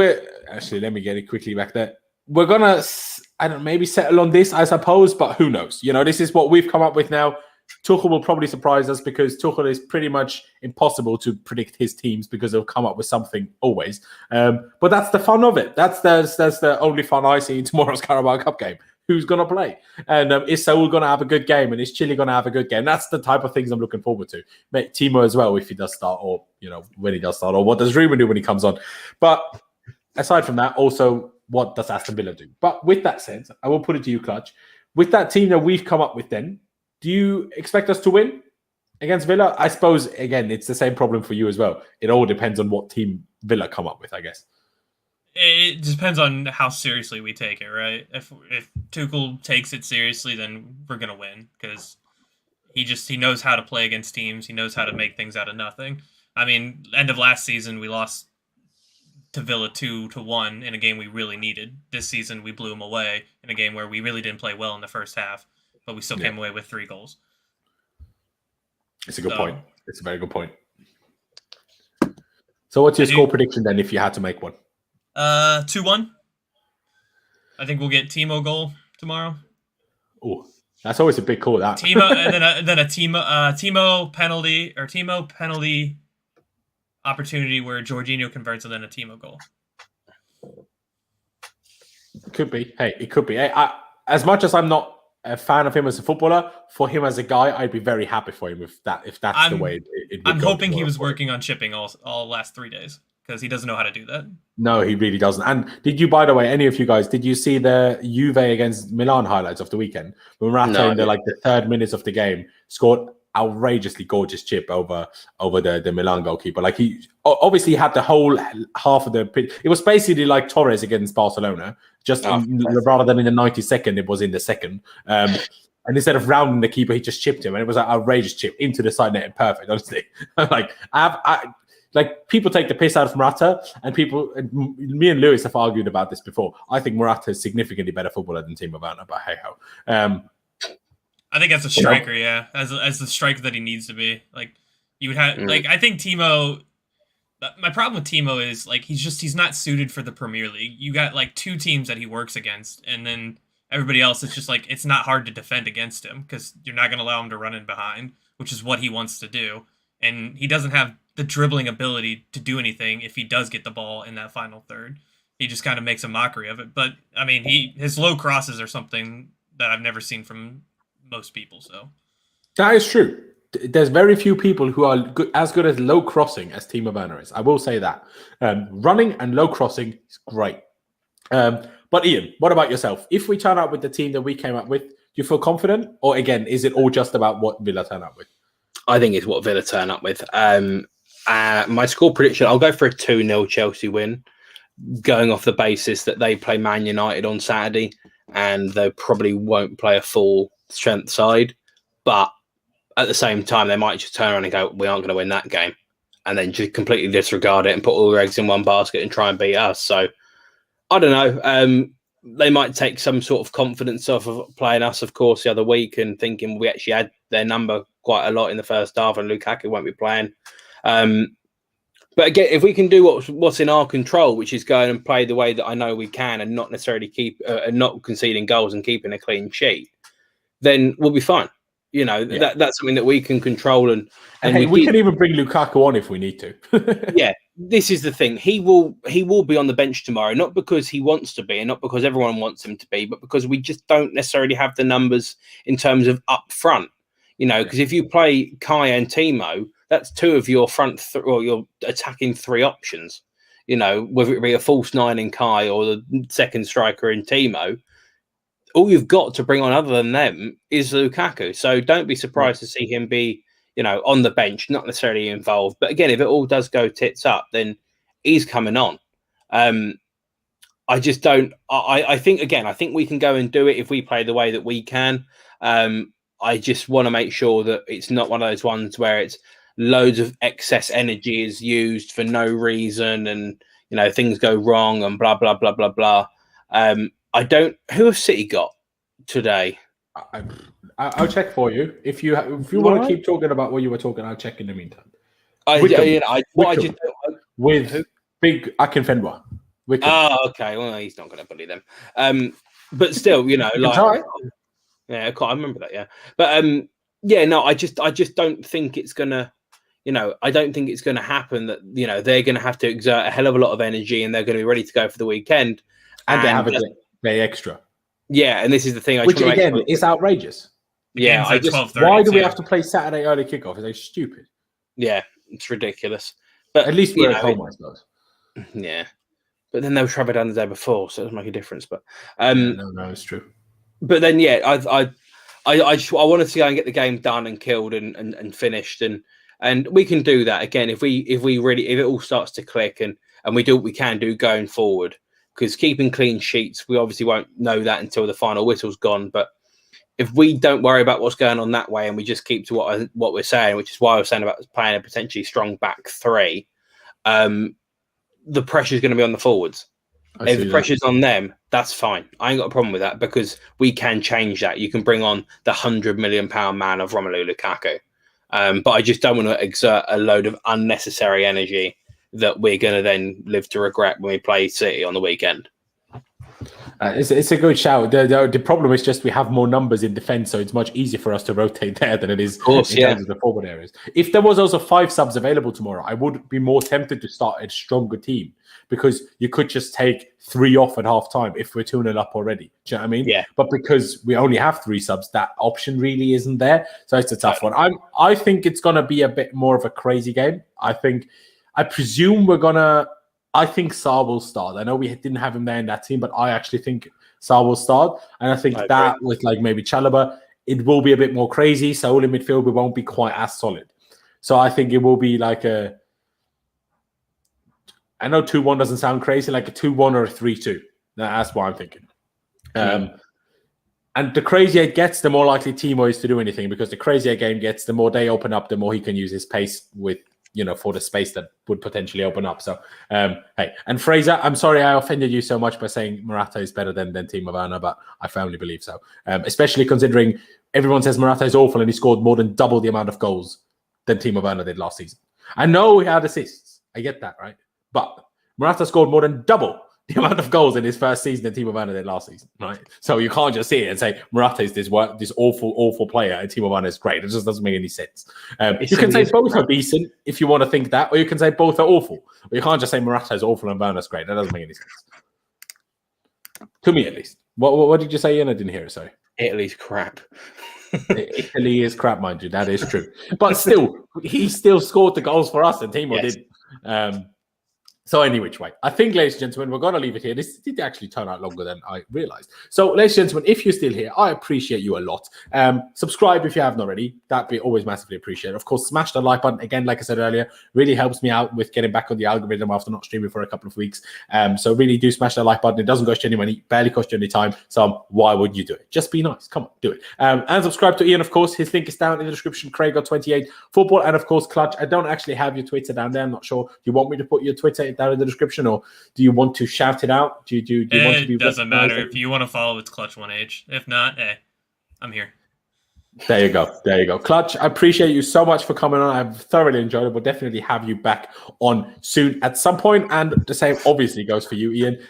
let me get it quickly back there. We're going to, maybe settle on this, I suppose, but who knows? This is what we've come up with now. Tuchel will probably surprise us, because Tuchel is pretty much impossible to predict his teams, because he'll come up with something always. But that's the fun of it. That's the only fun I see in tomorrow's Carabao Cup game. Who's going to play? And is Saul going to have a good game? And is Chile going to have a good game? That's the type of things I'm looking forward to. Timo as well, if he does start, or when he does start, or what does Ruben do when he comes on? But aside from that, also, what does Aston Villa do? But with that said, I will put it to you, Clutch. With that team that we've come up with then, do you expect us to win against Villa? I suppose, again, it's the same problem for you as well. It all depends on what team Villa come up with, I guess. It depends on how seriously we take it, right? If Tuchel takes it seriously, then we're going to win, because he knows how to play against teams. He knows how to make things out of nothing. I mean, end of last season, we lost to Villa 2-1 in a game we really needed. This season, we blew them away in a game where we really didn't play well in the first half, but we still came away with 3 goals. It's a good point. It's a very good point. So what's your score prediction then, if you had to make one? 2-1. I think we'll get Timo goal tomorrow. Oh, that's always a big call. That Timo, and then a Timo penalty opportunity where Jorginho converts, and then a Timo goal. Could be. Hey, it could be. Hey, as much as I'm not a fan of him as a footballer, for him as a guy, I'd be very happy for him if that's the way it would I'm go hoping he was working on chipping all last 3 days, because he doesn't know how to do that. No, he really doesn't. And did you, by the way, any of you guys, did you see the Juve against Milan highlights of the weekend? When Morata in the 3rd minutes of the game scored outrageously gorgeous chip over the Milan goalkeeper. Like, he obviously had the whole half of the pitch. It was basically like Torres against Barcelona, rather than in the 92nd, it was in the second. And instead of rounding the keeper, he just chipped him, and it was an outrageous chip into the side net and perfect. Honestly, people take the piss out of Morata, and me and Lewis have argued about this before. I think Morata is significantly better footballer than Timo Werner, but hey ho. I think as a striker, yeah, as the striker that he needs to be. Like you would have, like I think Timo. My problem with Timo is like he's not suited for the Premier League. You got like 2 teams that he works against, and then everybody else. It's just like it's not hard to defend against him because you're not going to allow him to run in behind, which is what he wants to do. And he doesn't have the dribbling ability to do anything if he does get the ball in that final third. He just kind of makes a mockery of it. But I mean, his low crosses are something that I've never seen from most people. So that is true. There's very few people who are as good as low crossing as Timo Werner is. I will say that. Running and low crossing is great. But Ian, what about yourself? If we turn out with the team that we came up with, do you feel confident? Or again, is it all just about what Villa turn up with? I think it's what Villa turn up with. My score prediction, I'll go for a 2-0 Chelsea win, going off the basis that they play Man United on Saturday and they probably won't play a full strength side. But at the same time, they might just turn around and go, we aren't going to win that game. And then just completely disregard it and put all their eggs in one basket and try and beat us. So, I don't know. They might take some sort of confidence off of playing us, of course, the other week and thinking we actually had their number quite a lot in the first half and Lukaku won't be playing. But again, if we can do what's in our control, which is going and play the way that I know we can and not necessarily keep not conceding goals and keeping a clean sheet, then we'll be fine. You know, that's something that we can control. And hey, we can even bring Lukaku on if we need to. Yeah, this is the thing. He will be on the bench tomorrow, not because he wants to be and not because everyone wants him to be, but because we just don't necessarily have the numbers in terms of up front. You know, because if you play Kai and Timo, that's 2 of your front or your attacking 3 options. You know, whether it be a false 9 in Kai or the second striker in Timo. All you've got to bring on other than them is Lukaku. So don't be surprised to see him be, you know, on the bench, not necessarily involved. But again, if it all does go tits up, then he's coming on. I just don't. I think we can go and do it if we play the way that we can. I just want to make sure that it's not one of those ones where it's loads of excess energy is used for no reason and, you know, things go wrong and blah, blah, blah, blah, blah. I don't. Who have City got today? I'll check for you. If you want to keep talking about what you were talking, I'll check in the meantime. With big Akinfenwa. Okay. Well, he's not going to bully them. But still, you know, like, yeah, I remember that. Yeah, but yeah, no, I just don't think it's gonna. You know, I don't think it's going to happen that, you know, they're going to have to exert a hell of a lot of energy and they're going to be ready to go for the weekend. And they have a day extra. Yeah, and this is the thing. Which, again, is outrageous. Yeah, why do we have to play Saturday early kickoff? Is they stupid? Yeah, it's ridiculous. But at least we're at home, I suppose. Yeah. But then they were travelling down the day before, so it doesn't make a difference. But no, it's true. But then, yeah, I wanted to go and get the game done and killed and finished and we can do that again if it all starts to click and we do what we can do going forward. Because keeping clean sheets, we obviously won't know that until the final whistle's gone. But if we don't worry about what's going on that way and we just keep to what we're saying, which is why I was saying about playing a potentially strong back 3, the pressure is going to be on the forwards. If the pressure's on them, that's fine. I ain't got a problem with that because we can change that. You can bring on the £100 million man of Romelu Lukaku. But I just don't want to exert a load of unnecessary energy that we're going to then live to regret when we play City on the weekend. It's a good shout. The problem is just we have more numbers in defence, so it's much easier for us to rotate there than it is in terms of the forward areas. If there was also 5 subs available tomorrow, I would be more tempted to start a stronger team because you could just take 3 off at half time if we're 2-0 up already. Do you know what I mean? Yeah. But because we only have 3 subs, that option really isn't there. So it's a tough one. I think it's going to be a bit more of a crazy game. I presume I think Sarr will start. I know we didn't have him there in that team, but I actually think Sarr will start. And I think that with like maybe Chalobah, it will be a bit more crazy. So in midfield, we won't be quite as solid. So I think it will be like I know 2-1 doesn't sound crazy, like a 2-1 or a 3-2. That's what I'm thinking. And the crazier it gets, the more likely Timo is to do anything because the crazier a game gets, the more they open up, the more he can use his pace with for the space that would potentially open up. So, hey, and Fraser, I'm sorry I offended you so much by saying Morata is better than Timo Werner, but I firmly believe so. Especially considering everyone says Morata is awful and he scored more than double the amount of goals than Timo Werner did last season. I know he had assists. I get that, right? But Morata scored more than double the amount of goals in his first season than Timo Werner did last season, right? So you can't just see it and say Morata is this awful player and Timo Werner is great. It just doesn't make any sense. You can say both are decent if you want to think that, or you can say both are awful. But you can't just say Morata is awful and Werner is great. That doesn't make any sense. To me, at least. What did you say, Ian? I didn't hear it, sorry. Italy's crap. Italy is crap, mind you. That is true. But still, he still scored the goals for us and Timo didn't. So any which way, I think, ladies and gentlemen, we're going to leave it here. This did actually turn out longer than I realized. So, ladies and gentlemen, if you're still here, I appreciate you a lot. Subscribe if you haven't already. That'd be always massively appreciated. Of course, smash the like button. Again, like I said earlier, really helps me out with getting back on the algorithm after not streaming for a couple of weeks. So really do smash the like button. It doesn't cost you any money, barely cost you any time. So why would you do it? Just be nice. Come on, do it. And subscribe to Ian, of course. His link is down in the description. Craig28 Football. And of course, Clutch. I don't actually have your Twitter down there. I'm not sure. Do you want me to put your Twitter down in the description, or do you want to shout it out? Do you want to be? It doesn't matter. If you want to follow, it's Clutch1H. If not, I'm here. There you go. Clutch, I appreciate you so much for coming on. I've thoroughly enjoyed it. We'll definitely have you back on soon at some point. And the same obviously goes for you, Ian.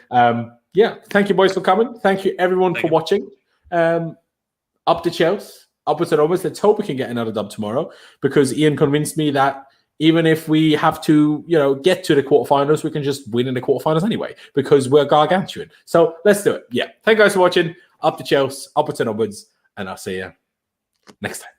Thank you, boys, for coming. Thank you, everyone, for watching. Up the Chelsea, upwards and onwards. Let's hope we can get another dub tomorrow, because Ian convinced me that even if we have to, get to the quarterfinals, we can just win in the quarterfinals anyway, because we're gargantuan. So let's do it. Yeah. Thank you guys for watching. Up the Chelsea, upwards and onwards, and I'll see you next time.